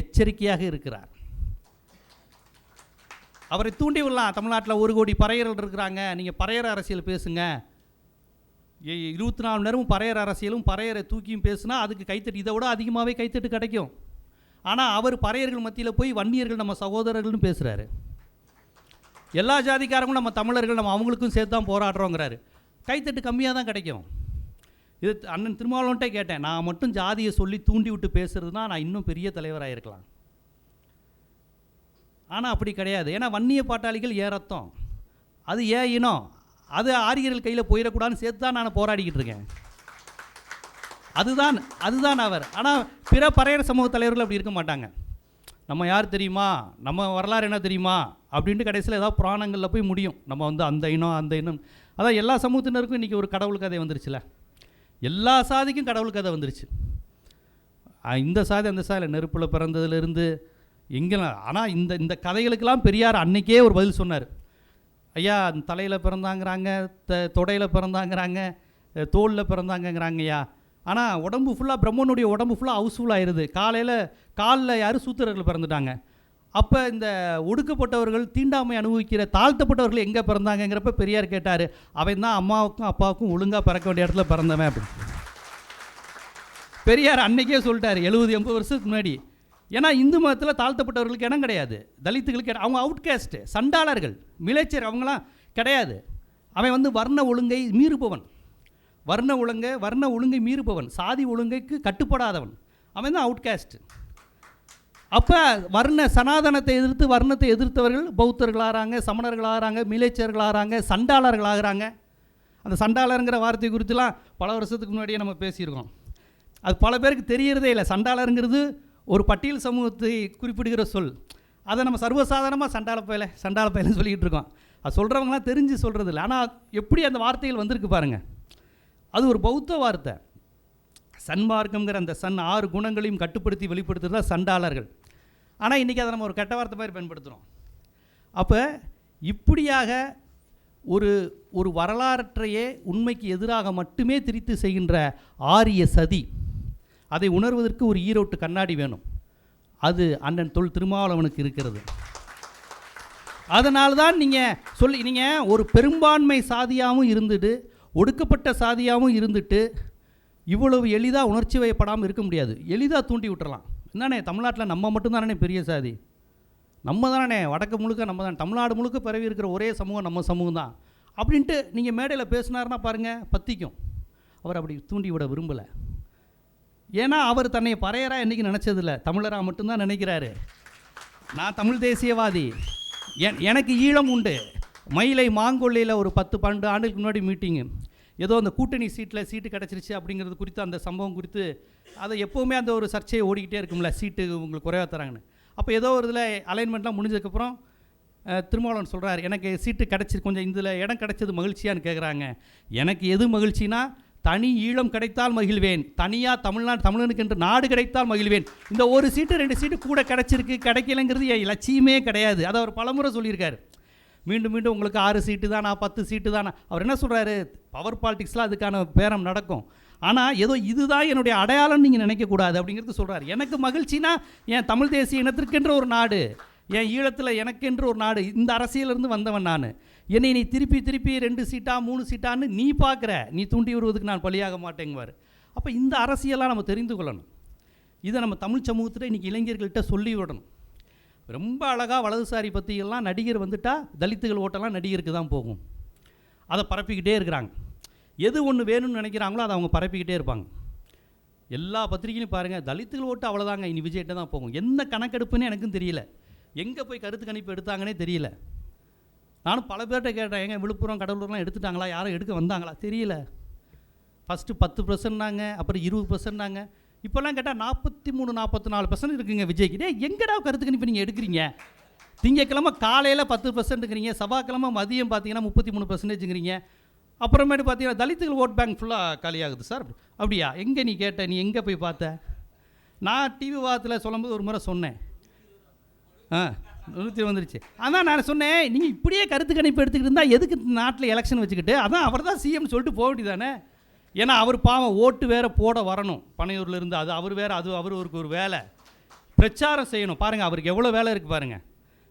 A: எச்சரிக்கையாக இருக்கிறார். அவரை தூண்டி விடலாம். தமிழ்நாட்டில் 1 கோடி பறையர்கள் இருக்கிறாங்க, நீங்கள் பறையர் அரசியல் பேசுங்க, 24 மணி நேரமும் பறையர் அரசியலும் பறையரை தூக்கியும் பேசுனா அதுக்கு கைத்தட்டு, இதை விட அதிகமாகவே கைத்தட்டு கிடைக்கும். ஆனால் அவர் பறையர்கள் மத்தியில் போய் வன்னியர்கள் நம்ம சகோதரர்கள்னு பேசுகிறாரு. எல்லா ஜாதிக்காரங்களும் நம்ம தமிழர்கள், நம்ம அவங்களுக்கும் சேர்த்து தான் போராடுறோங்கிறாரு. கைத்தட்டு கம்மியாக தான் கிடைக்கும். இது அண்ணன் திருமாவளவன்ட்டே கேட்டேன், நான் மட்டும் ஜாதியை சொல்லி தூண்டி விட்டு பேசுகிறதுனா நான் இன்னும் பெரிய தலைவராக இருக்கலாம். ஆனால் அப்படி கிடையாது. ஏன்னா வன்னிய பாட்டாளிகள் ஏன் ரத்தம், அது ஏன் இனம், அது ஆரியர்கள் கையில் போயிடக்கூடாதுன்னு சேர்த்து தான் நான் போராடிக்கிட்டு இருக்கேன். அதுதான் அவர். ஆனால் பிற பறையர் சமூக தலைவர்கள் அப்படி இருக்க மாட்டாங்க. நம்ம யார் தெரியுமா, நம்ம வரலாறு என்ன தெரியுமா அப்படின்ட்டு கடைசியில் ஏதாவது புராணங்களில் போய் முடியும். நம்ம அந்த இனம் அந்த இனம், அதான் எல்லா சமூகத்தினருக்கும் இன்றைக்கி ஒரு கடவுள் கதை வந்துருச்சுல, எல்லா சாதிக்கும் கடவுள் கதை வந்துருச்சு. இந்த சாதி அந்த சாதியில் நெருப்பில் பிறந்ததுலேருந்து எங்கெல்லாம். ஆனால் இந்த கதைகளுக்கெல்லாம் பெரியார் அன்னைக்கே ஒரு பதில் சொன்னார். ஐயா தலையில் பிறந்தாங்கிறாங்க, தொடையில் பிறந்தாங்கிறாங்க, தோளில் பிறந்தாங்கங்கிறாங்க ஐயா. ஆனால் உடம்பு ஃபுல்லாக பிரம்மனுடைய உடம்பு ஃபுல்லாக ஹவுஸ்ஃபுல் ஆயிடுது. காலில் யாரும் சூத்திரர்கள் பிறந்துட்டாங்க. அப்போ இந்த ஒடுக்கப்பட்டவர்கள் தீண்டாமை அனுபவிக்கிற தாழ்த்தப்பட்டவர்கள் எங்கே பிறந்தாங்கங்கிறப்ப பெரியார் கேட்டார், அவன் தான் அம்மாவுக்கும் அப்பாவுக்கும் ஒழுங்காக பிறக்க வேண்டிய இடத்துல பிறந்தவன் அப்படின்னு. பெரியார் அன்னைக்கே சொல்லிட்டார் 70-80 வருஷத்துக்கு முன்னாடி. ஏன்னா இந்து மதத்தில் தாழ்த்தப்பட்டவர்களுக்கு இடம் கிடையாது, தலித்துகளுக்கு அவங்க அவுட்காஸ்ட்டு, சண்டாளர்கள், மிலேச்சர், அவங்களாம் கிடையாது. அவன் வந்து வர்ண ஒழுங்கை மீறுபவன், வர்ண ஒழுங்கை மீறுபவன், சாதி ஒழுங்கைக்கு கட்டுப்படாதவன், அவன் தான் அவுட்காஸ்ட்டு. அப்போ சனாதனத்தை எதிர்த்து வர்ணத்தை எதிர்த்தவர்கள் பௌத்தர்களாகிறாங்க, சமணர்களாகிறாங்க, மிலேச்சர்களாகிறாங்க, சண்டாளர்களாகிறாங்க. அந்த சண்டாளருங்கிற வார்த்தை குறித்துலாம் பல வருஷத்துக்கு முன்னாடியே நம்ம பேசியிருக்கோம். அது பல பேருக்கு தெரியறதே இல்லை. சண்டாளருங்கிறது ஒரு பட்டியல் சமூகத்தை குறிப்பிடுகிற சொல். அதை நம்ம சர்வசாதாரணமாக சண்டாள பயலைன்னு சொல்லிக்கிட்டு இருக்கோம். அது சொல்கிறவங்களாம் தெரிஞ்சு சொல்கிறது இல்லை. ஆனால் எப்படி அந்த வார்த்தைகள் வந்திருக்கு பாருங்கள். அது ஒரு பௌத்த வார்த்தை. சன்மார்க்கம்ங்கிற அந்த 6 குணங்களையும் கட்டுப்படுத்தி வெளிப்படுத்துறது தான் சண்டாளர்கள். ஆனால் இன்றைக்கி அதை நம்ம ஒரு கெட்ட வார்த்தை மாதிரி பயன்படுத்துகிறோம். அப்போ இப்படியாக ஒரு வரலாற்றையே உண்மைக்கு எதிராக மட்டுமே திரித்து செய்கின்ற ஆரிய சதி, அதை உணர்வதற்கு ஒரு ஈரோட்டு கண்ணாடி வேணும். அது அண்ணன் தொல் திருமாவளவனுக்கு இருக்கிறது. அதனால்தான் நீங்கள் ஒரு பெரும்பான்மை சாதியாகவும் இருந்துட்டு ஒடுக்கப்பட்ட சாதியாகவும் இருந்துட்டு இவ்வளவு எளிதாக உணர்ச்சி வயப்படாமல் இருக்க முடியாது. எளிதாக தூண்டி விட்டுறலாம். என்னண்ணே, தமிழ்நாட்டில் நம்ம மட்டும்தானே பெரிய சாதி, நம்ம தானே வடக்கு முழுக்க நம்ம தான், தமிழ்நாடு முழுக்க பரவி இருக்கிற ஒரே சமூகம் நம்ம சமூகம் தான் அப்படின்ட்டு நீங்கள் மேடையில் பேசினார்னா பாருங்கள் பற்றிக்கும். அவர் அப்படி தூண்டி விட விரும்பலை. ஏன்னா அவர் தன்னை பறையராக என்றைக்கு நினச்சதில்லை, தமிழராக மட்டும்தான் நினைக்கிறாரு. நான் தமிழ் தேசியவாதி, எனக்கு ஈழம் உண்டு. மயிலை மாங்கொல்லையில் ஒரு 10-12 ஆண்டுகளுக்கு முன்னாடி மீட்டிங்கு, ஏதோ அந்த கூட்டணி சீட்டு கிடச்சிருச்சு அப்படிங்கிறது குறித்து, அந்த சம்பவம் குறித்து அதை எப்போவுமே அந்த ஒரு சர்ச்சையை ஓடிக்கிட்டே இருக்கும்ல, சீட்டு உங்களுக்கு குறைவாக தராங்கன்னு. அப்போ ஏதோ ஒரு இதில் அலைன்மெண்ட்லாம் முடிஞ்சதுக்கப்புறம் திருமாவளவன் சொல்கிறார், எனக்கு சீட்டு கிடச்சி கொஞ்சம் இதில் இடம் கிடைச்சது மகிழ்ச்சியான்னு கேட்குறாங்க. எனக்கு எது மகிழ்ச்சினா, தனி ஈழம் கிடைத்தால் மகிழ்வேன், தனியாக தமிழனுக்கு என்று நாடு கிடைத்தால் மகிழ்வேன். இந்த ஒரு சீட்டு 2 சீட்டு கூட கிடச்சிருக்கு கிடைக்கலைங்கிறது என் லட்சியமே கிடையாது. அதை அவர் பலமுறை சொல்லியிருக்காரு. மீண்டும் உங்களுக்கு 6 சீட்டு தானா 10 சீட்டு தானா. அவர் என்ன சொல்கிறாரு, பவர் பாலிடிக்ஸில் அதுக்கான பேரம் நடக்கும், ஆனால் ஏதோ இதுதான் என்னுடைய அடையாளம்னு நீங்கள் நினைக்கக்கூடாது அப்படிங்கிறது சொல்கிறார். எனக்கு மகிழ்ச்சினா என் தமிழ் தேசிய இனத்திற்கென்ற ஒரு நாடு, என் ஈழத்தில் எனக்கென்று ஒரு நாடு, இந்த அரசியலிருந்து வந்தவன் நான். என்னை நீ திருப்பி 2 சீட்டா 3 சீட்டான்னு நீ பார்க்குற, நீ தூண்டி வருவதுக்கு நான் பலியாக மாட்டேங்குவார். அப்போ இந்த அரசியலாக நம்ம தெரிந்து கொள்ளணும். இதை நம்ம தமிழ் சமூகத்தில் இன்றைக்கி இளைஞர்கள்ட்ட சொல்லி விடணும். ரொம்ப அழகாக வலதுசாரி பற்றியெல்லாம் நடிகர் வந்துட்டால் தலித்துகள் ஓட்டெல்லாம் நடிகருக்கு தான் போகும். அதை பரப்பிக்கிட்டே இருக்கிறாங்க. எது ஒன்று வேணும்னு நினைக்கிறாங்களோ அதை அவங்க பரப்பிக்கிட்டே இருப்பாங்க. எல்லா பத்திரிகையிலும் பாருங்கள், தலித்துகள் ஓட்டு அவ்வளோதாங்க, இனி விஜய்கிட்ட தான் போகும். எந்த கணக்கெடுப்புன்னு எனக்கும் தெரியல, எங்கே போய் கருத்து கணிப்பு எடுத்தாங்கன்னே தெரியல. நானும் பல பேர்கிட்ட கேட்டேன், எங்கே விழுப்புரம் கடலூர்லாம் எடுத்துட்டாங்களா, யாரும் எடுக்க வந்தாங்களா தெரியல. ஃபஸ்ட்டு 10%னாங்க, அப்புறம் 20%னாங்க, இப்போல்லாம் கேட்டால் 43-44% இருக்குங்க விஜய்க்கு. எங்கடா கருத்து கணிப்பு நீங்கள் எடுக்கிறீங்க? திங்கக்கிழமை காலையில் 10%ங்கிறீங்க, செவ்வாய்க்கிழமை மதியம் பார்த்தீங்கன்னா 33%ங்கிறீங்க. அப்புறமேட்டு பார்த்தீங்கன்னா தலித்துகள் ஓட் பேங்க் ஃபுல்லாக காலியாகுது சார். அப்படியா? எங்கே நீ கேட்ட, நீ எங்கே போய் பார்த்த? நான் டிவி வாரத்தில் சொல்லும்போது ஒரு முறை சொன்னேன், 100 வந்துருச்சு. அதான் நான் சொன்னேன், நீங்கள் இப்படியே கருத்து கணிப்பு எடுத்துக்கிட்டு இருந்தால் எதுக்கு நாட்டில் எலெக்ஷன் வச்சுக்கிட்டு? அதான் அவர் தான் சிஎம் சொல்லிட்டு போக வேண்டியதானே. ஏன்னா அவர் பாவம் ஓட்டு வேறு போட வரணும் பனையூர்லேருந்து, அது அவர் வேறு, அது அவருக்கு ஒரு வேலை, பிரச்சாரம் செய்யணும். பாருங்கள் அவருக்கு எவ்வளோ வேலை இருக்குது பாருங்கள்.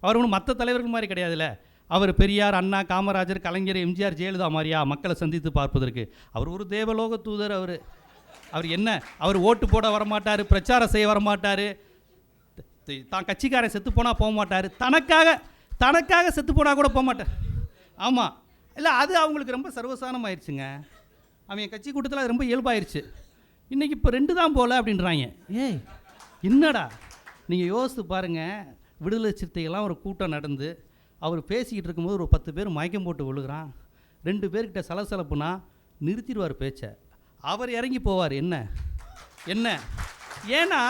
A: அவர் ஒன்றும் மற்ற தலைவர்கள் மாதிரி கிடையாதுல்ல. அவர் பெரியார், அண்ணா, காமராஜர், கலைஞர், எம்ஜிஆர், ஜெயலலிதா மாதிரியா மக்களை சந்தித்து பார்ப்பதற்கு? அவர் ஒரு தேவலோக தூதர். அவர் என்ன, அவர் ஓட்டு போட வரமாட்டார், பிரச்சாரம் செய்ய வரமாட்டார், தான் கட்சிக்காரன் செத்து போனால் போக மாட்டார், தனக்காக செத்து போனால் கூட போக மாட்டார். ஆமாம், இல்லை அது அவங்களுக்கு ரொம்ப சர்வசாதாரணம் ஆயிடுச்சுங்க. அவங்க கட்சி கூட்டத்தில் அது ரொம்ப இயல்பாயிருச்சு. இன்றைக்கி இப்போ 2 தான் போல அப்படின்றாங்க. ஏய் என்னடா, நீங்கள் யோசித்து பாருங்கள். விடுதலை சிறுத்தைகள்லாம் ஒரு கூட்டம் நடந்து அவர் பேசிக்கிட்டு இருக்கும்போது ஒரு 10 பேர் மயக்கம் போட்டு விழுகிறான். 2 பேர்கிட்ட சலசலப்புனா நிறுத்திடுவார் பேச்சை, அவர் இறங்கி போவார். என்ன ஏன்னா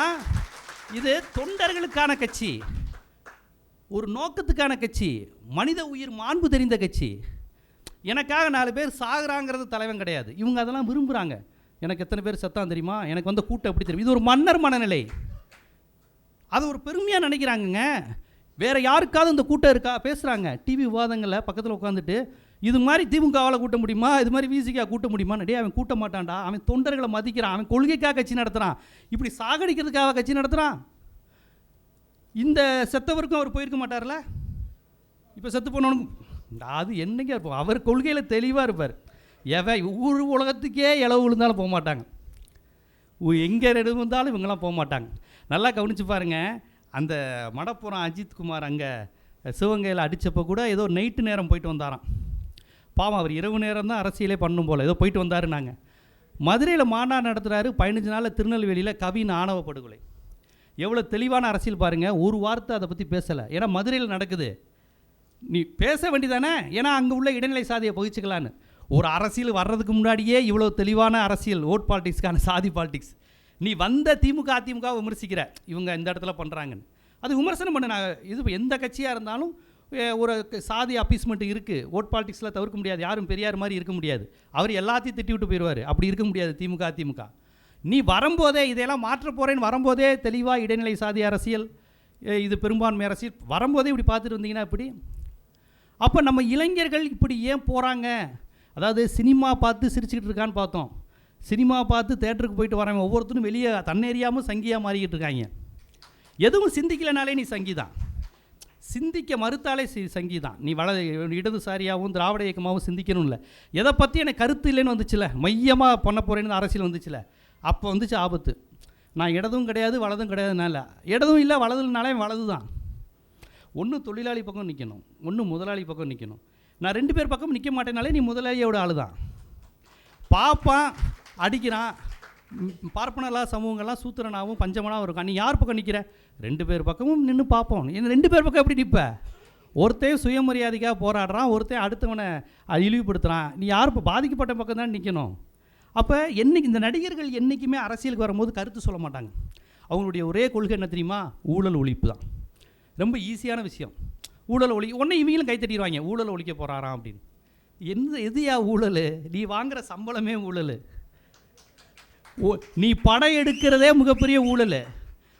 A: இது தொண்டர்களுக்கான கட்சி, ஒரு நோக்கத்துக்கான கட்சி, மனித உயிர் மாண்பு தெரிந்த கட்சி. எனக்காக 4 பேர் சாகுறாங்கிறது தலைவன் கிடையாது. இவங்க அதெல்லாம் விரும்புகிறாங்க. எனக்கு எத்தனை பேர் செத்தான் தெரியுமா, எனக்கு வந்த கூட்டம் எப்படி தெரியும். இது ஒரு மன்னர் மனநிலை. அதை ஒரு பெருமையாக நினைக்கிறாங்கங்க. வேறு யாருக்காவது இந்த கூட்டம் இருக்கா? பேசுகிறாங்க டிவி விவாதங்களில் பக்கத்தில் உட்காந்துட்டு, இது மாதிரி திமுகவால் கூட்ட முடியுமா, இது மாதிரி விசிகா கூட்ட முடியுமா? டே அவன் கூட்ட மாட்டான்டா, அவன் தொண்டர்களை மதிக்கிறான், அவன் கொள்கைக்காக கட்சி நடத்துகிறான், இப்படி சாகடிக்கிறதுக்காக கட்சி நடத்துகிறான். இந்த செத்தவருக்கும் அவர் போயிருக்க மாட்டார்ல. இப்போ செத்து போனவனுக்கும் அது என்னைக்கா இருப்போம். அவர் கொள்கையில் தெளிவாக இருப்பார். ஊர் உலகத்துக்கே இளவு விழுந்தாலும் போக மாட்டாங்க. எங்கே இருந்தாலும் இவங்கெல்லாம் போக மாட்டாங்க. நல்லா கவனித்து பாருங்கள். அந்த மடப்புறம் அஜித்குமார் அங்கே சிவகங்கையில் அடித்தப்போ கூட ஏதோ நைட்டு நேரம் போயிட்டு வந்தாராம். பாவம், அவர் இரவு நேரம் தான் அரசியலே பண்ணும் போல் ஏதோ போயிட்டு வந்தார். நாங்கள் மதுரையில் மாநாடு நடத்துகிறாரு. 15 நாளில் திருநெல்வேலியில் கவின் ஆணவ படுகொலை. எவ்வளோ தெளிவான அரசியல் பாருங்கள். ஒரு வார்த்தை அதை பற்றி பேசலை. ஏன்னா மதுரையில் நடக்குது, நீ பேச வேண்டியதானே. ஏன்னா அங்கே உள்ள இடைநிலை சாதியை பகிச்சுக்கலான்னு. ஒரு அரசியல் வர்றதுக்கு முன்னாடியே இவ்வளோ தெளிவான அரசியல், ஓட் பாலிடிக்ஸ்க்கான சாதி பாலிடிக்ஸ். நீ வந்த திமுக அதிமுக விமர்சிக்கிற, இவங்க இந்த இடத்துல பண்ணுறாங்கன்னு. அது விமர்சனம் பண்ண. நான் இது எந்த கட்சியாக இருந்தாலும் ஒரு சாதி அப்பீஸ்மெண்ட் இருக்குது. ஓட் பாலிடிக்ஸில் தவிர்க்க முடியாது. யாரும் பெரியார் மாதிரி இருக்க முடியாது. அவர் எல்லாத்தையும் திட்டி விட்டு போயிடுவார். அப்படி இருக்க முடியாது திமுக அதிமுக. நீ வரும்போதே இதையெல்லாம் மாற்ற போகிறேன்னு வரும்போதே தெளிவாக இடைநிலை சாதி அரசியல், இது பெரும்பான்மை அரசியல் வரும்போதே இப்படி பார்த்துட்டு வந்தீங்கன்னா இப்படி. அப்போ நம்ம இளைஞர்கள் இப்படி ஏன் போகிறாங்க? அதாவது சினிமா பார்த்து சிரிச்சுக்கிட்டு இருக்கான்னு பார்த்தோம். சினிமா பார்த்து தேட்டருக்கு போயிட்டு வரவங்க ஒவ்வொருத்தரும் வெளியே தன்னெறியாமல் சங்கியாக மாறிக்கிட்டு இருக்காங்க. எதுவும் சிந்திக்கலைனாலே நீ சங்கிதான். சிந்திக்க மறுத்தாலே சங்கிதான். நீ இடதுசாரியாகவும் திராவிட இயக்கமாகவும் சிந்திக்கணும் இல்லை. எதை பற்றி எனக்கு கருத்து இல்லைன்னு வந்துச்சுல, மையமாக பண்ண போகிறேன்னு அரசியல் வந்துச்சுல, அப்போ வந்துச்சு ஆபத்து. நான் இடதும் கிடையாது வலதும் கிடையாதுனால, இடதும் இல்லை வலதுனாலே வலது தான். ஒன்று தொழிலாளி பக்கம் நிற்கணும், ஒன்று முதலாளி பக்கம் நிற்கணும். நான் 2 பேர் பக்கம் நிற்க மாட்டேனாலே நீ முதலாளியோட ஆள் தான். பாப்பான் அடிக்கிறான், பார்ப்பனலா சமூகங்கள்லாம் சூத்திரனாகவும் பஞ்சமனாகவும் இருக்கும். நீ யார் பக்கம் நிற்கிற? 2 பேர் பக்கமும் நின்று பார்ப்போம். என்ன 2 பேர் பக்கம் எப்படி நிற்ப? ஒருத்தையும் சுயமரியாதைக்காக போராடுறான், ஒருத்தையும் அடுத்தவனை இழிவுபடுத்துகிறான். நீ யார் இப்போ பாதிக்கப்பட்ட பக்கம் தான் நிற்கணும். அப்போ என்னைக்கு இந்த நடிகர்கள் என்றைக்குமே அரசியலுக்கு வரும்போது கருத்து சொல்ல மாட்டாங்க. அவங்களுடைய ஒரே கொள்கை என்ன தெரியுமா? ஊழல் ஒழிப்பு தான். ரொம்ப ஈஸியான விஷயம். ஊழல் ஒன்று இவங்களும் கைத்தட்டிடுவாங்க, ஊழல் ஒழிக்க போகிறாராம் அப்படின்னு. எதுயா ஊழல்? நீ வாங்குகிற சம்பளமே ஊழல். நீ படம் எடுக்கிறதே மிகப்பெரிய ஊழல்.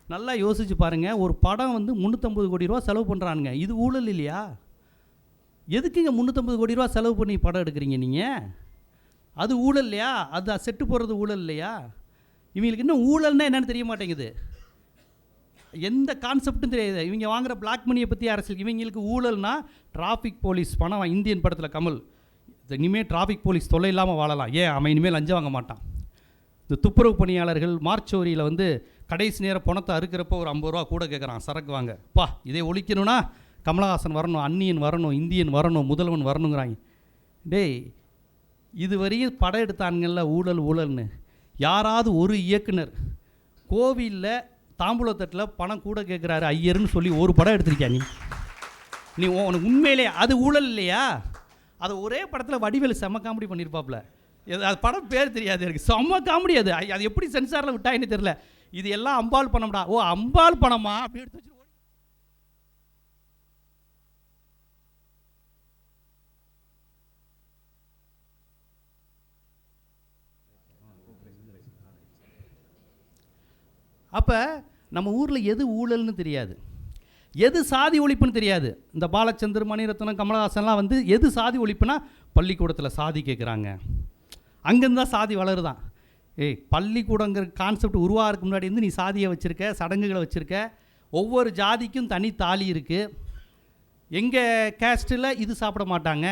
A: நல்லா யோசிச்சு பாருங்கள். ஒரு படம் 350 கோடி ரூபா செலவு பண்ணுறானுங்க. இது ஊழல் இல்லையா? எதுக்குங்க 350 கோடி ரூபா செலவு பண்ணி படம் எடுக்கிறீங்க நீங்கள்? அது ஊழல் இல்லையா? அது செட்டு போடுறது ஊழல் இல்லையா? இவங்களுக்கு இன்னும் ஊழல்னா என்னென்னு தெரிய மாட்டேங்குது. எந்த கான்செப்டும் தெரியாது. இவங்க வாங்குகிற பிளாக் மணியை பற்றி அரசியல். இவங்களுக்கு ஊழல்னா டிராஃபிக் போலீஸ் பணம். இந்தியன் படத்தில் கமல், இனிமேல் டிராஃபிக் போலீஸ் தொல்லை இல்லாமல் வாழலாம். ஏன்? அவன் இனிமேல் லஞ்சம் வாங்க மாட்டான். இந்த துப்புரவு பணியாளர்கள் மார்ச்சோரியில் கடைசி நேரம் பணத்தை அறுக்கிறப்போ ஒரு 50 ரூபா கூட கேட்குறான் சரக்கு வாங்க. இதை ஒழிக்கணும்னா கமலஹாசன் வரணும், அந்நியன் வரணும், இந்தியன் வரணும், முதல்வன் வரணுங்கிறாங்க. டேய், இதுவரையும் படம் எடுத்தானுங்கள்ல ஊழல்னு. யாராவது ஒரு இயக்குனர் கோவிலில் தாம்பூலத்தட்டில் பணம் கூட கேட்குறாரு ஐயர்னு சொல்லி ஒரு படம் எடுத்திருக்கியா? நீ உனக்கு உண்மையிலே அது ஊழல் இல்லையா? அதை ஒரே படத்தில் வடிவேலு செம்ம காமெடி பண்ணியிருப்பாப்புல. அது படம் பேர் தெரியாது எனக்கு. செம்ம காமெடி. அது எப்படி சென்சாரில் விட்டாயின்னு தெரில. இது எல்லாம் அம்பாள் பணம்டா. ஓ, அம்பாள் பணமா? அப்படி எடுத்து வச்சு அப்போ நம்ம ஊரில் எது ஊழல்னு தெரியாது, எது சாதி ஒழிப்புன்னு தெரியாது. இந்த பாலச்சந்தர், மணிரத்னம், கமலஹாசன்லாம் எது சாதி ஒழிப்புனா பள்ளிக்கூடத்தில் சாதி கேட்குறாங்க, அங்கேருந்து தான் சாதி வளருதான். பள்ளிக்கூடங்கிற கான்செப்ட் உருவாகிறதுக்கு முன்னாடி நீ சாதியை வச்சுருக்க, சடங்குகளை வச்சுருக்க. ஒவ்வொரு ஜாதிக்கும் தனி தாலி இருக்குது. எங்கள் கேஸ்ட்டில் இது சாப்பிட மாட்டாங்க,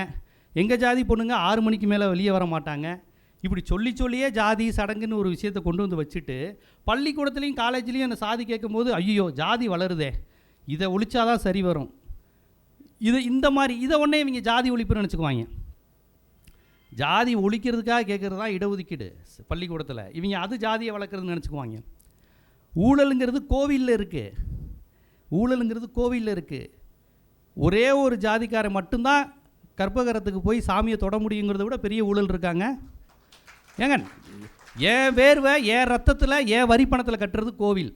A: எங்கள் ஜாதி பொண்ணுங்க 6 மணிக்கு மேலே வெளியே வர மாட்டாங்க. இப்படி சொல்லியே ஜாதி சடங்குன்னு ஒரு விஷயத்தை கொண்டு வச்சுட்டு பள்ளிக்கூடத்துலேயும் காலேஜ்லேயும் அந்த சாதி கேட்கும்போது ஐயோ ஜாதி வளருதே, இதை ஒழிச்சாதான் சரி வரும். இந்த மாதிரி இதை ஒன்றே இவங்க ஜாதி ஒழிப்புன்னு நினச்சிக்குவாங்க. ஜாதி ஒழிக்கிறதுக்காக கேட்குறது தான் இடஒதுக்கீடு பள்ளிக்கூடத்தில். இவங்க அது ஜாதியை வளர்க்குறதுன்னு நினச்சிக்குவாங்க. ஊழலுங்கிறது கோவிலில் இருக்குது. ஒரே ஒரு ஜாதிக்காரன் மட்டும்தான் கற்பகரத்துக்கு போய் சாமியை தொட முடியுங்கிறத விட பெரிய ஊழல் இருக்காங்க. ஏங்க, ஏன் வேர்வை ஏன் ரத்தத்தில் ஏன் வரி பணத்தில் கட்டுறது கோவில்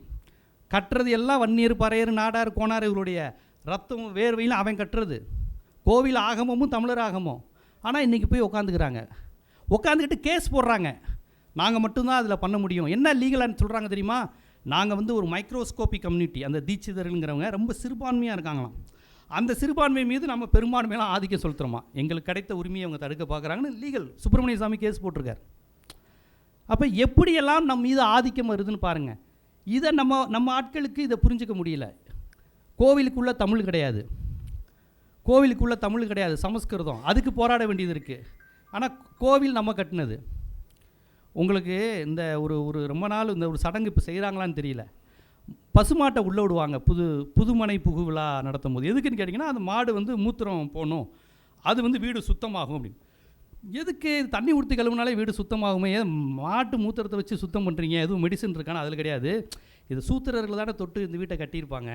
A: கட்டுறது எல்லாம் வன்னியர், பறையர், நாடார், கோனார் இவருடைய ரத்தம் வேர்வையில் அவன் கட்டுறது. கோவில் ஆகமும் தமிழர் ஆகமும். ஆனால் இன்றைக்கி போய் உட்காந்துக்கிட்டு கேஸ் போடுறாங்க. நாங்கள் மட்டும்தான் அதில் பண்ண முடியும். என்ன லீகலான்னு சொல்கிறாங்க தெரியுமா? நாங்கள் ஒரு மைக்ரோஸ்கோபி கம்யூனிட்டி. அந்த தீட்சிதர்கள்ங்கிறவங்க ரொம்ப சிறுபான்மையாக இருக்காங்களாம். அந்த சிறுபான்மை மீது நம்ம பெரும்பான்மையெல்லாம் ஆதிக்கம் செலுத்துகிறோமா, எங்களுக்கு கிடைத்த உரிமையை அவங்க தடுக்க பார்க்குறாங்கன்னு லீகல் சுப்பிரமணிய சாமி கேஸ் போட்டிருக்கார். அப்போ எப்படியெல்லாம் நம்ம மீது ஆதிக்கம் வருதுன்னு பாருங்கள். இதை நம்ம ஆட்களுக்கு இதை புரிஞ்சிக்க முடியல. கோவிலுக்குள்ளே தமிழ் கிடையாது, கோவிலுக்குள்ளே தமிழ் கிடையாது, சமஸ்கிருதம். அதுக்கு போராட வேண்டியது இருக்குது. ஆனால் கோவில் நம்ம கட்டினது. உங்களுக்கு இந்த ஒரு ரொம்ப நாள் இந்த ஒரு சடங்கு இப்போ செய்கிறாங்களான்னு தெரியல. பசுமாட்டை உள்ளே விடுவாங்க புதுமனை புகுவிழா நடத்தும் போது. எதுக்குன்னு கேட்டிங்கன்னா, அந்த மாடு வந்து மூத்திரம் போகணும், அது வந்து வீடு சுத்தமாகும் அப்படின்னு. எதுக்கு தண்ணி ஊற்றி கழுவுனாலே வீடு சுத்தமாகுமே, ஏன் மாட்டு மூத்திரத்தை வச்சு சுத்தம் பண்ணுறீங்க? எதுவும் மெடிசன் இருக்கானா? அதில் கிடையாது. இது சூத்திரர்கள் தானே தொட்டு இந்த வீட்டை கட்டியிருப்பாங்க.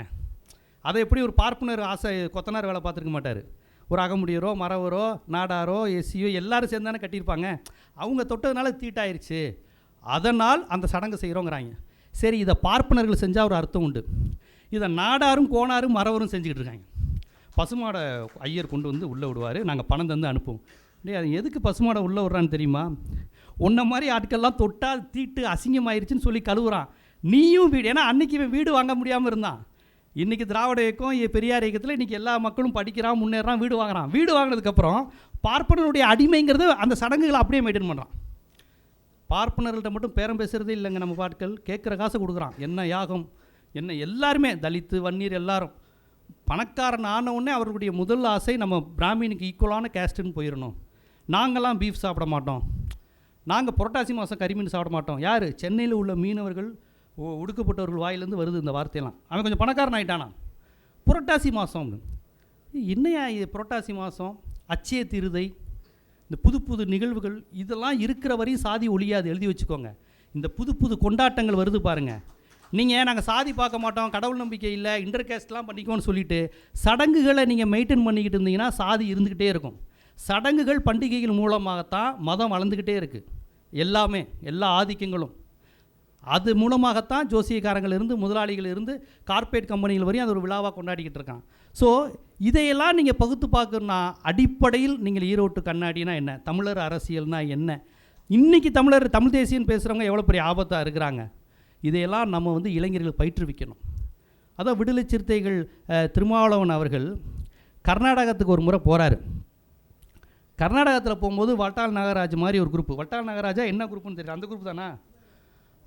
A: அதை எப்படி ஒரு பார்ப்பனர் ஆசை கொத்தனார் வேலை பார்த்துருக்க மாட்டார். ஒரு அகமுடியரோ மரவரோ நாடாரோ எஸ்சியோ எல்லோரும் சேர்ந்து தானே கட்டியிருப்பாங்க. அவங்க தொட்டதுனால தீட்டாயிருச்சு, அதனால் அந்த சடங்கு செய்கிறோங்கிறாங்க. சரி, இதை பார்ப்பனர்கள் செஞ்சால் ஒரு அர்த்தம் உண்டு. இதை நாடாரும் கோணாரும் மரவரும் செஞ்சுக்கிட்டு இருக்காங்க. பசுமாடை ஐயர் கொண்டு வந்து உள்ளே விடுவார், நாங்கள் பணம் தந்து அனுப்புவோம். அது எதுக்கு பசுமாடை உள்ளே விட்றான்னு தெரியுமா? உன்ன மாதிரி ஆட்கள்லாம் தொட்டால் தீட்டு அசிங்கமாயிருச்சுன்னு சொல்லி கழுவுறான். நீயும் வீடு, ஏன்னா அன்றைக்கி இவன் வீடு வாங்க முடியாமல் இருந்தான். இன்றைக்கி திராவிட இயக்கம் பெரியார் இயக்கத்தில் இன்றைக்கி எல்லா மக்களும் படிக்கிறான், முன்னேறான், வீடு வாங்குறான். வீடு வாங்கினதுக்கப்புறம் பார்ப்பனருடைய அடிமைங்கிறது அந்த சடங்குகளை அப்படியே மெயின்டைன் பண்ணுறான். பார்ப்பனர்கள்ட்ட மட்டும் பேரம் பேசுகிறதே இல்லைங்க. நம்ம பாட்கள் கேட்குற காசை கொடுக்குறான். என்ன யாகம், என்ன எல்லாருமே தலித்து வன்னியர் எல்லாரும் பணக்காரன் ஆன உடனே அவர்களுடைய முதல் ஆசை நம்ம பிராமினுக்கு ஈக்குவலான கேஸ்ட்டுன்னு போயிடணும். நாங்கள்லாம் பீஃப் சாப்பிட மாட்டோம், நாங்கள் புரட்டாசி மாதம் கறிமீன் சாப்பிட மாட்டோம். யார்? சென்னையில் உள்ள மீனவர்கள் ஒடுக்கப்பட்டவர்கள் வாயிலேருந்து வருது இந்த வார்த்தையெல்லாம். அவன் கொஞ்சம் பணக்காரன் ஆகிட்டானா. புரட்டாசி மாதம் என்னையா இது புரட்டாசி மாதம், அச்சய திருதை, இந்த புது புது நிகழ்வுகள் இதெல்லாம் இருக்கிற வரையும் சாதி ஒழியாது, எழுதி வச்சுக்கோங்க. இந்த புது புது கொண்டாட்டங்கள் வருது பாருங்கள். நீங்கள் நாங்கள் சாதி பார்க்க மாட்டோம், கடவுள் நம்பிக்கை இல்லை, இன்டர் கேஸ்ட்லாம் பண்ணிக்கோன்னு சொல்லிவிட்டு சடங்குகளை நீங்கள் மெயின்டைன் பண்ணிக்கிட்டு இருந்தீங்கன்னா சாதி இருந்துக்கிட்டே இருக்கும். சடங்குகள் பண்டிகைகள் மூலமாகத்தான் மதம் வளர்ந்துக்கிட்டே இருக்குது. எல்லாமே எல்லா ஆதிக்கங்களும் அது மூலமாகத்தான் ஜோசியக்காரங்கள் இருந்து முதலாளிகள் இருந்து கார்ப்பரேட் கம்பெனிகள் வரையும் அது ஒரு விழாவாக கொண்டாடிக்கிட்டு இருக்கான். ஸோ இதையெல்லாம் நீங்கள் பகுத்து பார்க்கணுன்னா அடிப்படையில் நீங்கள் ஈரோட்டு கண்ணாடினா என்ன, தமிழர் அரசியல்னால் என்ன, இன்றைக்கி தமிழ் தேசியன்னு பேசுகிறவங்க எவ்வளோ பெரிய ஆபத்தாக இருக்கிறாங்க. இதையெல்லாம் நம்ம வந்து இளைஞர்கள் பயிற்றுவிக்கணும். அதான் விடுதலை சிறுத்தைகள் திருமாவளவன் அவர்கள் கர்நாடகத்துக்கு ஒரு முறை போகிறாரு. கர்நாடகத்தில் போகும்போது வட்டால் நாகராஜ் மாதிரி ஒரு குரூப்பு, வட்டால் நாகராஜா என்ன குரூப்புன்னு தெரியல, அந்த குரூப் தானே,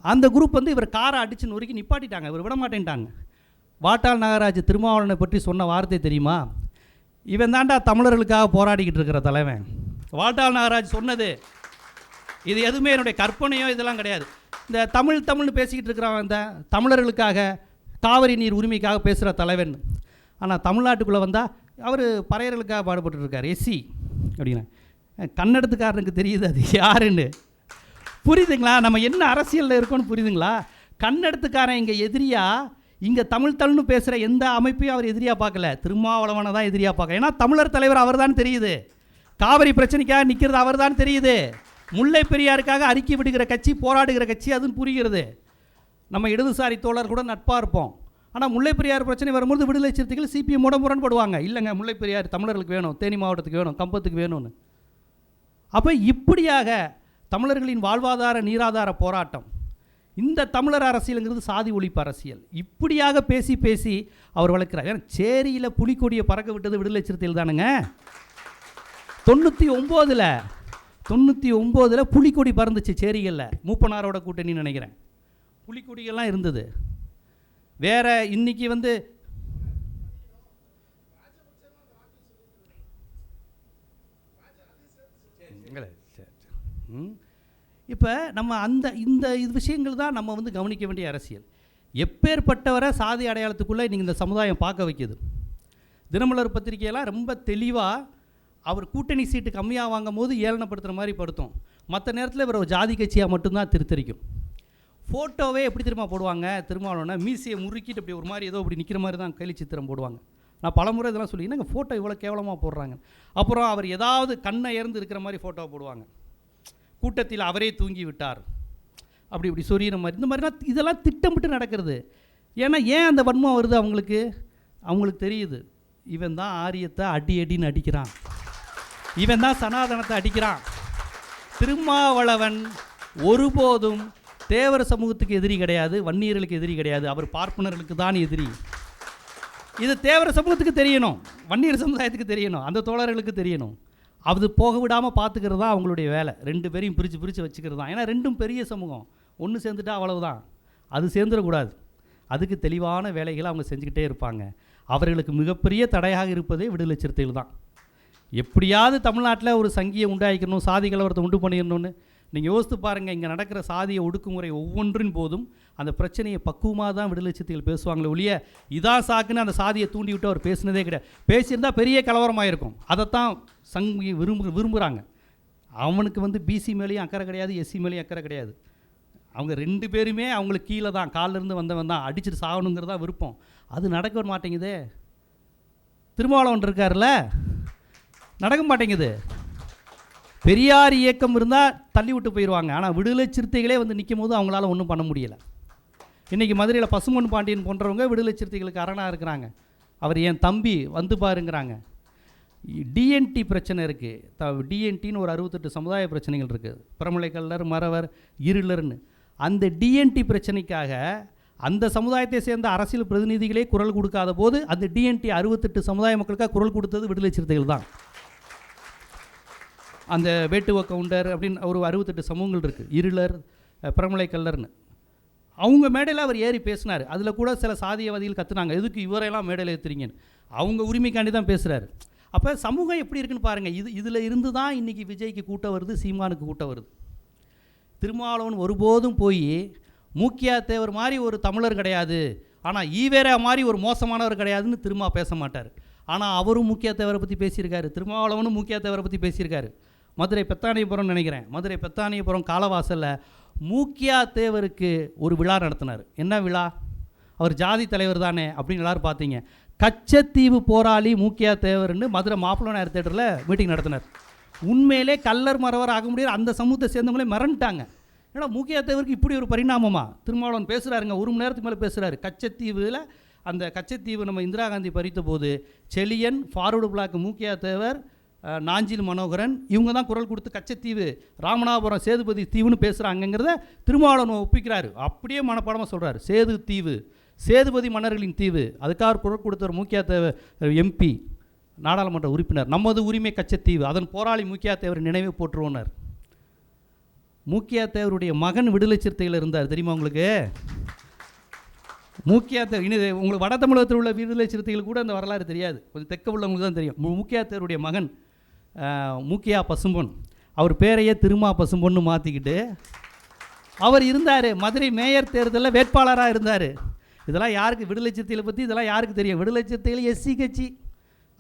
A: அந்த குரூப் வந்து இவர் காரை அடித்து நொறுக்கி நிப்பாட்டிட்டாங்க, இவர் விட மாட்டேன்ட்டாங்க. வாட்டாள் நாகராஜ் திருமாவளவனை பற்றி சொன்ன வார்த்தை தெரியுமா? இவன் தாண்டா தமிழர்களுக்காக போராடிக்கிட்டு இருக்கிற தலைவன். வாட்டாள் நாகராஜ் சொன்னது இது எதுவுமே என்னுடைய கற்பனையோ இதெல்லாம் கிடையாது. இந்த தமிழ்னு பேசிக்கிட்டு இருக்கிறவன் இந்த தமிழர்களுக்காக காவிரி நீர் உரிமைக்காக பேசுகிற தலைவன். ஆனால் தமிழ்நாட்டுக்குள்ளே வந்தால் அவர் பறையர்களுக்காக பாடுபட்டுருக்கார், எஸ்சி அப்படின்னா. கன்னடத்துக்காரனுக்கு தெரியுது அது யாருன்னு, புரியுதுங்களா? நம்ம என்ன அரசியலில் இருக்கோன்னு புரியுதுங்களா? கன்னடத்துக்காரன் இங்கே எதிரியா, இங்கே தமிழ்னு பேசுகிற எந்த அமைப்பையும் அவர் எதிரியாக பார்க்கல, திருமாவளவனை தான் எதிரியாக பார்க்க. ஏன்னா தமிழர் தலைவர் அவர் தான் தெரியுது, காவிரி பிரச்சனைக்காக நிற்கிறது அவர் தான் தெரியுது, முல்லை பெரியாருக்காக அறிக்கை விடுகிற கட்சி, போராடுகிற கட்சி அதுன்னு புரிகிறது. நம்ம இடதுசாரி தோழர் கூட நட்பாக இருப்போம். ஆனால் முல்லை பெரியார் பிரச்சனை வரும்போது விடுதலை சிறுத்தைகள் சிபிஎம்மோட முரண்படுவாங்க. இல்லைங்க முல்லை பெரியார் தமிழர்களுக்கு வேணும், தேனி மாவட்டத்துக்கு வேணும், கம்பத்துக்கு வேணும்னு. அப்போ இப்படியாக தமிழர்களின் வாழ்வாதார நீராதார போராட்டம், இந்த தமிழர் அரசியலுங்கிறது சாதி ஒழிப்பு அரசியல். இப்படியாக பேசி பேசி அவர் வளர்க்கிறார். ஏன்னா சேரியில் புலிக்கொடியை பறக்க விட்டது விடுதலை சிறுத்தைகள் தானுங்க. 99 புலிக்கொடி பறந்துச்சு சேரிகளில், மூப்பனாரோட கூட்டணின்னு நினைக்கிறேன். புலிக்கொடிகள்லாம் இருந்தது. வேற இன்னைக்கு வந்து இப்போ நம்ம இந்த விஷயங்கள் தான் நம்ம வந்து கவனிக்க வேண்டிய அரசியல். எப்பேற்பட்டவரை சாதி அடையாளத்துக்குள்ளே நீங்கள் இந்த சமுதாயம் பார்க்க வைக்கிது. தினமலர் பத்திரிகையெல்லாம் ரொம்ப தெளிவாக அவர் கூட்டணி சீட்டு கம்மியாக வாங்கும் போது ஏளனப்படுத்துகிற மாதிரி படுத்தும், மற்ற நேரத்தில் இவர் ஒரு ஜாதி கட்சியாக மட்டும்தான் திருத்தரிக்கும். ஃபோட்டோவே எப்படி திரும்ப போடுவாங்க, திருமாவளவனை மீசியை முறுக்கிட்டு அப்படி ஒரு மாதிரி ஏதோ அப்படி நிற்கிற மாதிரி தான் கைலி சித்திரம் போடுவாங்க. நான் பலமுறை இதெல்லாம் சொல்லி, என்னங்க ஃபோட்டோ இவ்வளோ கேவலமாக போடுறாங்க. அப்புறம் அவர் ஏதாவது கண்ணை இறந்து இருக்கிற மாதிரி ஃபோட்டோ போடுவாங்க, கூட்டத்தில் அவரே தூங்கி விட்டார் அப்படி இப்படி சொரியிற மாதிரி. இந்த மாதிரிலாம் இதெல்லாம் திட்டமிட்டு நடக்கிறது. ஏன் அந்த வன்மம் வருது அவங்களுக்கு தெரியுது, இவன் தான் ஆரியத்தை அடின்னு அடிக்கிறான், இவன் தான் சனாதனத்தை அடிக்கிறான். திருமாவளவன் ஒருபோதும் தேவர சமூகத்துக்கு எதிரி கிடையாது, வன்னியர்களுக்கு எதிரி கிடையாது, அவர் பார்ப்பனர்களுக்கு தான் எதிரி. இது தேவர சமூகத்துக்கு தெரியணும், வன்னியர் சமுதாயத்துக்கு தெரியணும், அந்த தோழர்களுக்கு தெரியணும். அது போக விடாமல் பார்த்துக்கிறது தான் அவங்களுடைய வேலை. 2 பேரையும் பிரித்து வச்சுக்கிறது தான். ஏன்னா 2ம் பெரிய சமூகம், ஒன்று சேர்ந்துட்டா அவ்வளவுதான், அது சேர்ந்துடக்கூடாது. அதுக்கு தெளிவான வேலைகளை அவங்க செஞ்சுக்கிட்டே இருப்பாங்க. அவர்களுக்கு மிகப்பெரிய தடையாக இருப்பதே விடுதலை சிறுத்தைகள் தான். எப்படியாவது தமிழ்நாட்டில் ஒரு சங்கியை உண்டாக்கணும், சாதி கலவரத்தை உண்டு பண்ணிடணும்னு நீங்கள் யோசித்து பாருங்கள். இங்கே நடக்கிற சாதிய ஒடுக்குமுறை ஒவ்வொன்றின் போதும் அந்த பிரச்சனையை பக்குவமாக தான் விடுதலை சிறுத்தைகள் பேசுவாங்களே ஒழிய இதான் சாக்குன்னு அந்த சாதியை தூண்டி விட்டு அவர் பேசினதே கிடையாது. பேசியிருந்தால் பெரிய கலவரமாக இருக்கும். அதைத்தான் சங்கி விரும்புகிறாங்க. அவனுக்கு பிசி மேலேயும் அக்கறை கிடையாது, எஸ்சி மேலேயும் அக்கறை கிடையாது. அவங்க 2 பேருமே அவங்களுக்கு கீழே தான், காலிலேருந்து வந்தவன் தான், அடிச்சுட்டு சாகணுங்கிறதா விருப்பம். அது நடக்க மாட்டேங்குதே. திருமாவளவன் இருக்கார்ல, நடக்க மாட்டேங்குது. பெரியார் இயக்கம் இருந்தால் தள்ளி விட்டு போயிடுவாங்க. ஆனால் விடுதலை சிறுத்தைகளே நிற்கும் போது அவங்களால ஒன்றும் பண்ண முடியலை. இன்றைக்கி மதுரையில் பசும்பொன் பாண்டியன் போன்றவங்க விடுதலை சிறுத்தைகளுக்கு அரணாக இருக்கிறாங்க. அவர் என் தம்பி வந்து பாருங்கிறாங்க. டிஎன்டி பிரச்சனை இருக்குது. டிஎன்டின்னு ஒரு 68 சமுதாய பிரச்சனைகள் இருக்குது. பிரமலை கல்லர், மறவர், இருளர்னு. அந்த டிஎன்டி பிரச்சனைக்காக அந்த சமுதாயத்தை சேர்ந்த அரசியல் பிரதிநிதிகளே குரல் கொடுக்காத போது அந்த டிஎன்டி 68 சமுதாய மக்களுக்காக குரல் கொடுத்தது விடுதலை சிறுத்தைகள் தான். அந்த வேட்டுவ கவுண்டர் அப்படின்னு ஒரு 68 சமூகங்கள் இருக்குது. இருளர், பிரமலை கல்லர்னு. அவங்க மேடையில் அவர் ஏறி பேசினார். அதில் கூட சில சாதியவாதிகள் கற்றுனாங்க, எதுக்கு இவரையெல்லாம் மேடையில் ஏற்றுறீங்கன்னு. அவங்க உரிமைக்காண்டி தான் பேசுகிறாரு. அப்போ சமூகம் எப்படி இருக்குன்னு பாருங்கள். இதில் இருந்து தான் இன்றைக்கி விஜய்க்கு கூட்டம் வருது, சீமானுக்கு கூட்டம் வருது. திருமாவளவன் ஒருபோதும் போய் மூக்கியா தேவர் மாதிரி ஒரு தமிழர் கிடையாது, ஆனால் ஈவேரா மாதிரி ஒரு மோசமானவர் கிடையாதுன்னு திரும்ப பேச மாட்டார். ஆனால் அவரும் மூக்கியா தேவரை பற்றி பேசியிருக்காரு. திருமாவளவனும் மூக்கியா தேவரை பற்றி பேசியிருக்காரு. மதுரை பெத்தானியபுரம் நினைக்கிறேன், மதுரை பெத்தானியபுரம் காலவாசலில் மூக்கியா தேவருக்கு ஒரு விழா நடத்தினார். என்ன விழா? அவர் ஜாதி தலைவர் தானே அப்படின்னு எல்லோரும் பார்த்தீங்க. கச்சத்தீவு போராளி மூக்கியா தேவர்னு மதுரை மாப்பிள்ளனார் தேட்டரில் மீட்டிங் நடத்தினார். உண்மையிலே கல்லர் மறவர் ஆக முடியாது அந்த சமூகத்தை சேர்ந்தவங்களே மறந்துட்டாங்க. ஏன்னா மூக்கியா தேவருக்கு இப்படி ஒரு பரிணாமமா? திருமாவளவன் பேசுகிறாருங்க, 1 மணி நேரத்துக்கு மேலே பேசுகிறாரு. கச்சத்தீவில் அந்த கச்சத்தீவு நம்ம இந்திரா காந்தி பறித்த போது செலியன், ஃபார்வர்டு பிளாக் மூக்கியா தேவர், நாஞ்சில் மனோகரன் இவங்க தான் குரல் கொடுத்து கச்சத்தீவு ராமநாதபுரம் சேதுபதி தீவுன்னு பேசுகிறாங்கங்கிறத திருமாவளவன் ஒப்பிக்கிறாரு. அப்படியே மனப்பாடமாக சொல்கிறார். சேது தீவு, சேதுபதி மன்னர்களின் தீவு. அதுக்காக குரல் கொடுத்தவர் மூக்கியா தேவர் எம்பி, நாடாளுமன்ற உறுப்பினர். நமது உரிமை கச்சத்தீவு, அதன் போராளி மூக்கியா தேவர் நினைவு போற்றுவோனர். மூக்கியா தேவருடைய மகன் விடுதலை சிறுத்தைகள் இருந்தார், தெரியுமா உங்களுக்கு? மூக்கியா தேவர் இனி உங்களுக்கு வட தமிழகத்தில் உள்ள விடுதலை சிறுத்தைகள் கூட அந்த வரலாறு தெரியாது, கொஞ்சம் தெற்க உள்ளவங்களுக்கு தான் தெரியும். மூக்கியா தேவருடைய மகன் மூக்கியா பசும்பொன், அவர் பேரையே திருமா பசும்பொன்னு மாற்றிக்கிட்டு அவர் இருந்தார். மதுரை மேயர் தேர்தலில் வேட்பாளராக இருந்தார். இதெல்லாம் யாருக்கு, விடுதலை சிறுத்தைகளை பற்றி இதெல்லாம் யாருக்கு தெரியும்? விடுதலை சிறுத்தைகள் எஸ்சி கட்சி,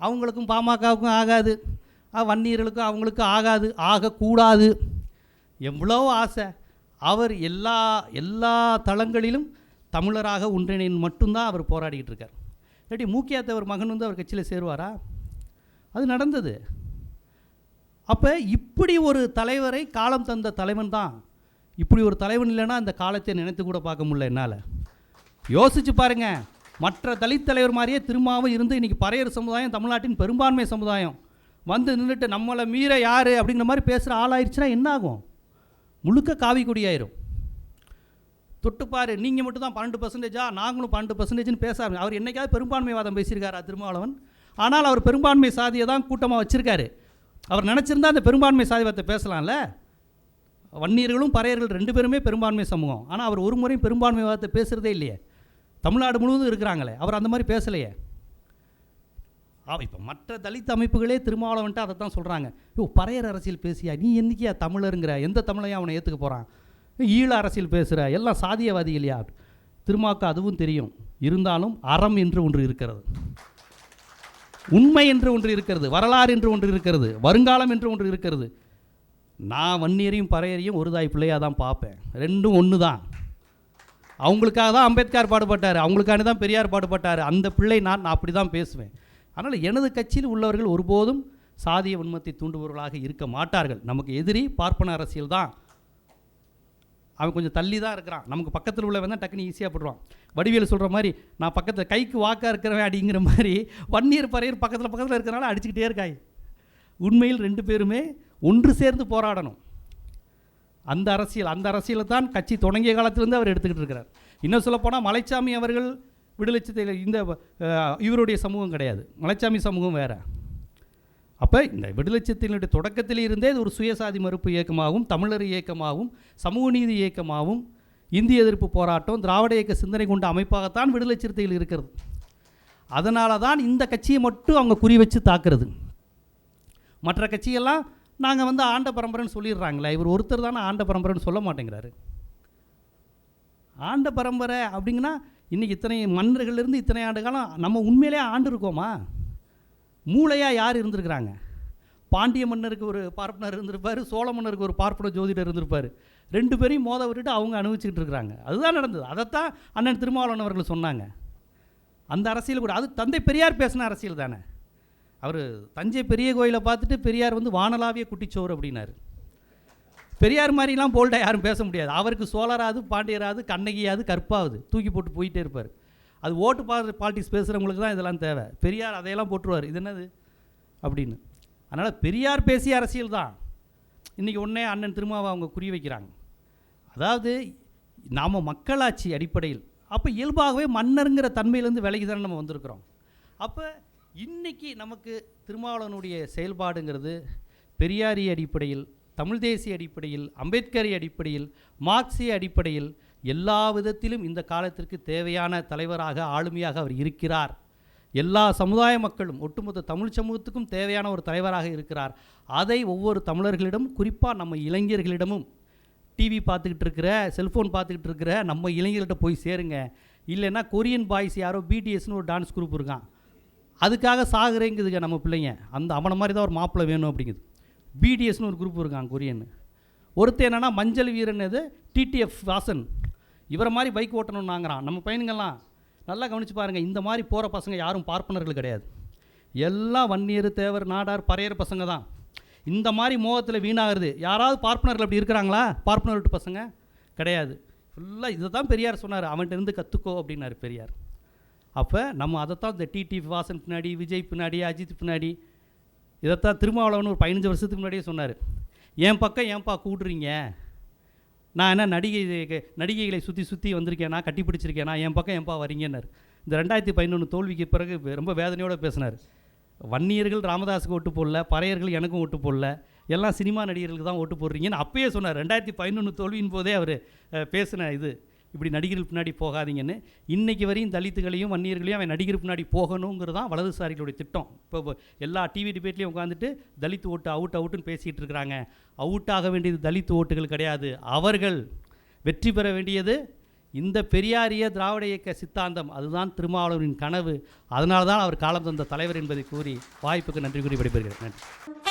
A: அவங்களுக்கும் பாமகவுக்கும் ஆகாது, வன்னியர்களுக்கும் அவங்களுக்கும் ஆகாது, ஆகக்கூடாது. எவ்வளோ ஆசை. அவர் எல்லா தளங்களிலும் தமிழராக ஒன்றிணைன்னு மட்டும்தான் அவர் போராடிக்கிட்டு இருக்கார். இல்லாட்டி மூக்கியா தேவர் மகன் அவர் கட்சியில் சேருவாரா? அது நடந்தது. அப்போ இப்படி ஒரு தலைவரை காலம் தந்த தலைவன் தான். இப்படி ஒரு தலைவன் இல்லைன்னா அந்த காலத்தை நினைத்து கூட பார்க்க முடியல என்னால். யோசிச்சு பாருங்கள். மற்ற தலித் தலைவர் மாதிரியே திரும்பவும் இருந்து இன்றைக்கி பறையர் சமுதாயம் தமிழ்நாட்டின் பெரும்பான்மை சமுதாயம் நின்றுட்டு நம்மளை மீற யார் அப்படிங்கிற மாதிரி பேசுகிற ஆளாயிருச்சுன்னா என்ன ஆகும்? முழுக்க காவி கொடியாயிரும். தொட்டுப்பார், நீங்கள் மட்டும் தான் 12%, நாங்களும் 12%ன்னு பேச ஆரம்பிச்சு. அவர் என்னைக்காவது பெரும்பான்மைவாதம் பேசியிருக்காரா திருமாவளவன்? ஆனால் அவர் பெரும்பான்மை சாதியை தான் கூட்டமாக வச்சுருக்காரு. அவர் நினச்சிருந்தா அந்த பெரும்பான்மை சாதிவாதத்தை பேசலாம்ல. வன்னியர்களும் பறையர்கள் 2 பேருமே பெரும்பான்மை சமூகம். ஆனால் அவர் ஒரு முறையும் பெரும்பான்மைவாதத்தை பேசுகிறதே இல்லையே. தமிழ்நாடு முழுவதும் இருக்கிறாங்களே, அவர் அந்த மாதிரி பேசலையே. இப்போ மற்ற தலித் அமைப்புகளே திருமாவளவன்ட்டு அதை தான் சொல்கிறாங்க. பறையர் அரசியல் பேசியா நீ என்னைக்கியா தமிழருங்கிற, எந்த தமிழையும் அவனை ஏற்றுக்க போகிறான்? ஈழ அரசியல் பேசுகிற, எல்லாம் சாதியவாதி இல்லையா? திருமாவுக்கு அதுவும் தெரியும். இருந்தாலும் அறம் என்று ஒன்று இருக்கிறது, உண்மை என்று ஒன்று இருக்கிறது, வரலாறு என்று ஒன்று இருக்கிறது, வருங்காலம் என்று ஒன்று இருக்கிறது. நான் வன்னியரையும் பறையரையும் ஒரு தாய் பிள்ளையாக தான் பார்ப்பேன். 2ம் ஒன்று தான். அவங்களுக்காக தான் அம்பேத்கர் பாடுபட்டார், அவங்களுக்காக தான் பெரியார் பாடுபட்டார். அந்த பிள்ளை நான் அப்படி தான் பேசுவேன். அதனால் எனது கட்சியில் உள்ளவர்கள் ஒருபோதும் சாதிய வன்மத்தை தூண்டுபவர்களாக இருக்க மாட்டார்கள். நமக்கு எதிரி பார்ப்பன அரசியல் தான். அவன் கொஞ்சம் தள்ளி தான் இருக்கிறான். நமக்கு பக்கத்தில் உள்ளவன் தான் டக்குன்னு ஈஸியாக போடுவான். வடிவேல் சொல்கிற மாதிரி நான் பக்கத்தில் கைக்கு வாக்காக இருக்கிறவன் அப்படிங்கிற மாதிரி வன்னியர் பறையர் பக்கத்தில் இருக்கிறனால அடிச்சுக்கிட்டே இருக்காய். உண்மையில் 2 பேருமே ஒன்று சேர்ந்து போராடணும். அந்த அரசியலை தான் கட்சி தொடங்கிய காலத்திலேருந்து அவர் எடுத்துக்கிட்டு இருக்கிறார். இன்னும் சொல்லப்போனால் மலைச்சாமி அவர்கள் விடுதலை சிறுத்தைகள் இந்த இவருடைய சமூகம் கிடையாது, மலைச்சாமி சமூகம் வேறு. அப்போ இந்த விடுதலை சிறுத்தைகளுடைய தொடக்கத்தில் இருந்தே இது ஒரு சுயசாதி மறுப்பு இயக்கமாகவும், தமிழர் இயக்கமாகவும், சமூக நீதி இயக்கமாகவும், இந்திய எதிர்ப்பு போராட்டம், திராவிட இயக்க சிந்தனை கொண்ட அமைப்பாகத்தான் விடுதலை சிறுத்தைகள் இருக்கிறது. அதனால தான் இந்த கட்சியை மட்டும் அவங்க குறி வச்சு தாக்குறது. மற்ற கட்சியெல்லாம் நாங்கள் வந்து ஆண்ட பரம்பரைன்னு சொல்லிடுறாங்களே, இவர் ஒருத்தர் தானே ஆண்ட பரம்பரைன்னு சொல்ல மாட்டேங்கிறாரு. ஆண்ட பரம்பரை அப்படிங்கன்னா இன்றைக்கி இத்தனை மன்னர்கள்லேருந்து இத்தனை ஆண்டு காலம் நம்ம உண்மையிலே ஆண்டு இருக்கோமா? மூளையாக யார் இருந்திருக்கிறாங்க? பாண்டிய மன்னருக்கு ஒரு பார்ப்பனர் இருந்திருப்பார், சோழ மன்னருக்கு ஒரு பார்ப்பன ஜோதிடர் இருந்திருப்பார். 2 பேரையும் மோத விட்டுட்டு அவங்க அனுபவிச்சுக்கிட்டு இருக்கிறாங்க. அதுதான் நடந்தது. அதைத்தான் அண்ணன் திருமாவளவன் அவர்கள் சொன்னாங்க. அந்த அரசியல் கூட அது தந்தை பெரியார் பேசின அரசியல் தானே. அவர் தஞ்சை பெரிய கோயிலை பார்த்துட்டு பெரியார் வந்து வானலாவிய குட்டிச்சோறு அப்படின்னாரு. பெரியார் மாதிரிலாம் போல்டாக யாரும் பேச முடியாது. அவருக்கு சோழராது, பாண்டியராது, கண்ணகியாவது, கற்பாவது தூக்கி போட்டு போயிட்டே இருப்பார். அது ஓட்டு பாலிட்டிக்ஸ் பேசுகிறவங்களுக்கு தான் இதெல்லாம் தேவை. பெரியார் அதையெல்லாம் போட்டுருவார், இது என்னது அப்படின்னு. அதனால் பெரியார் பேசிய அரசியல் தான் இன்றைக்கி ஒன்றே அண்ணன் திருமாவை அவங்க குறி வைக்கிறாங்க. அதாவது நாம் மக்களாட்சி அடிப்படையில் அப்போ இயல்பாகவே மன்னருங்கிற தன்மையிலேருந்து விலகி தானே நம்ம வந்திருக்கிறோம். அப்போ இன்றைக்கி நமக்கு திருமாவளவனுடைய செயல்பாடுங்கிறது பெரியாரிய அடிப்படையில், தமிழ் தேசிய அடிப்படையில், அம்பேத்கரிய அடிப்படையில், மார்க்சிய அடிப்படையில் எல்லா விதத்திலும் இந்த காலத்திற்கு தேவையான தலைவராக, ஆளுமையாக அவர் இருக்கிறார். எல்லா சமுதாய மக்களும், ஒட்டுமொத்த தமிழ் சமூகத்துக்கும் தேவையான ஒரு தலைவராக இருக்கிறார். அதை ஒவ்வொரு தமிழர்களிடம், குறிப்பாக நம்ம இளைஞர்களிடமும், டிவி பார்த்துக்கிட்டு இருக்கிற, செல்ஃபோன் பார்த்துக்கிட்டு இருக்கிற நம்ம இளைஞர்கள்ட்ட போய் சேருங்க. இல்லைன்னா கொரியன் பாய்ஸ் யாரோ பிடிஎஸ்னு ஒரு டான்ஸ் குரூப் இருக்கான், அதுக்காக சாகுறேங்குதுங்க நம்ம பிள்ளைங்க. அந்த அவனை மாதிரி தான் ஒரு மாப்பிள்ளை வேணும் அப்படிங்குது. பிடிஎஸ்னு ஒரு குரூப் இருக்கான் கொரியன். ஒருத்தர் என்னென்னா மஞ்சள் வீரன், இது டிடிஎஃப் வாசன், இவரை மாதிரி பைக் ஓட்டணும்னாங்கிறான். நம்ம பையனுங்கெல்லாம் நல்லா கவனித்து பாருங்கள், இந்த மாதிரி போகிற பசங்க யாரும் பார்ப்பனர்கள் கிடையாது. எல்லாம் வன்னியர், தேவர், நாடார், பறையர் பசங்க தான். இந்த மாதிரி மோகத்தில் வீணாகிறது. யாராவது பார்ப்பனர்கள் அப்படி இருக்கிறாங்களா? பார்ப்பனர் விட்டு பசங்க கிடையாது. ஃபுல்லாக இதை தான் பெரியார் சொன்னார், அவன்கிட்ட இருந்து கற்றுக்கோ அப்படின்னாரு பெரியார். அப்போ நம்ம அதைத்தான் இந்த டிடி வாசன் பின்னாடி, விஜய் பின்னாடி, அஜித் பின்னாடி, இதைத்தான் திருமாவளவன் ஒரு 15 வருஷத்துக்கு முன்னாடியே சொன்னார். என் பக்கம் ஏன்பா கூடுறீங்க? நான் என்ன நடிகைகளை சுற்றி வந்திருக்கேனா, கட்டி பிடிச்சிருக்கேனா, என் பக்கம் ஏன்பா வரீங்கன்னார். இந்த 2011 தோல்விக்கு பிறகு ரொம்ப வேதனையோடு பேசினார். வன்னியர்கள் ராமதாஸுக்கு ஓட்டு போடல, பறையர்கள் எனக்கும் ஓட்டு போடல, எல்லாம் சினிமா நடிகர்களுக்கு தான் ஓட்டு போடுறீங்கன்னு அப்பயே சொன்னார். 2011 தோல்வியின் போதே அவர் பேசின இது, இப்படி நடிகர்கள் பின்னாடி போகாதீங்கன்னு. இன்றைக்கி வரையும் தலித்துகளையும் வன்னியர்களையும் அவன் நடிகர் பின்னாடி போகணுங்கிறது தான் வலதுசாரிகளுடைய திட்டம். இப்போ எல்லா டிவி டிபேட்லேயும் உட்காந்துட்டு தலித்து ஓட்டு அவுட்டுன்னு பேசிகிட்டு இருக்கிறாங்க. அவுட் ஆக வேண்டியது தலித்து ஓட்டுகள் கிடையாது. அவர்கள் வெற்றி பெற வேண்டியது இந்த பெரியாரிய திராவிட இயக்க சித்தாந்தம். அதுதான் திருமாவளவனின் கனவு. அதனால தான் அவர் காலம் தந்த தலைவர் என்பதை கூறி வாய்ப்புக்கு நன்றி கூறி விடைபெறுகிறேன். நன்றி.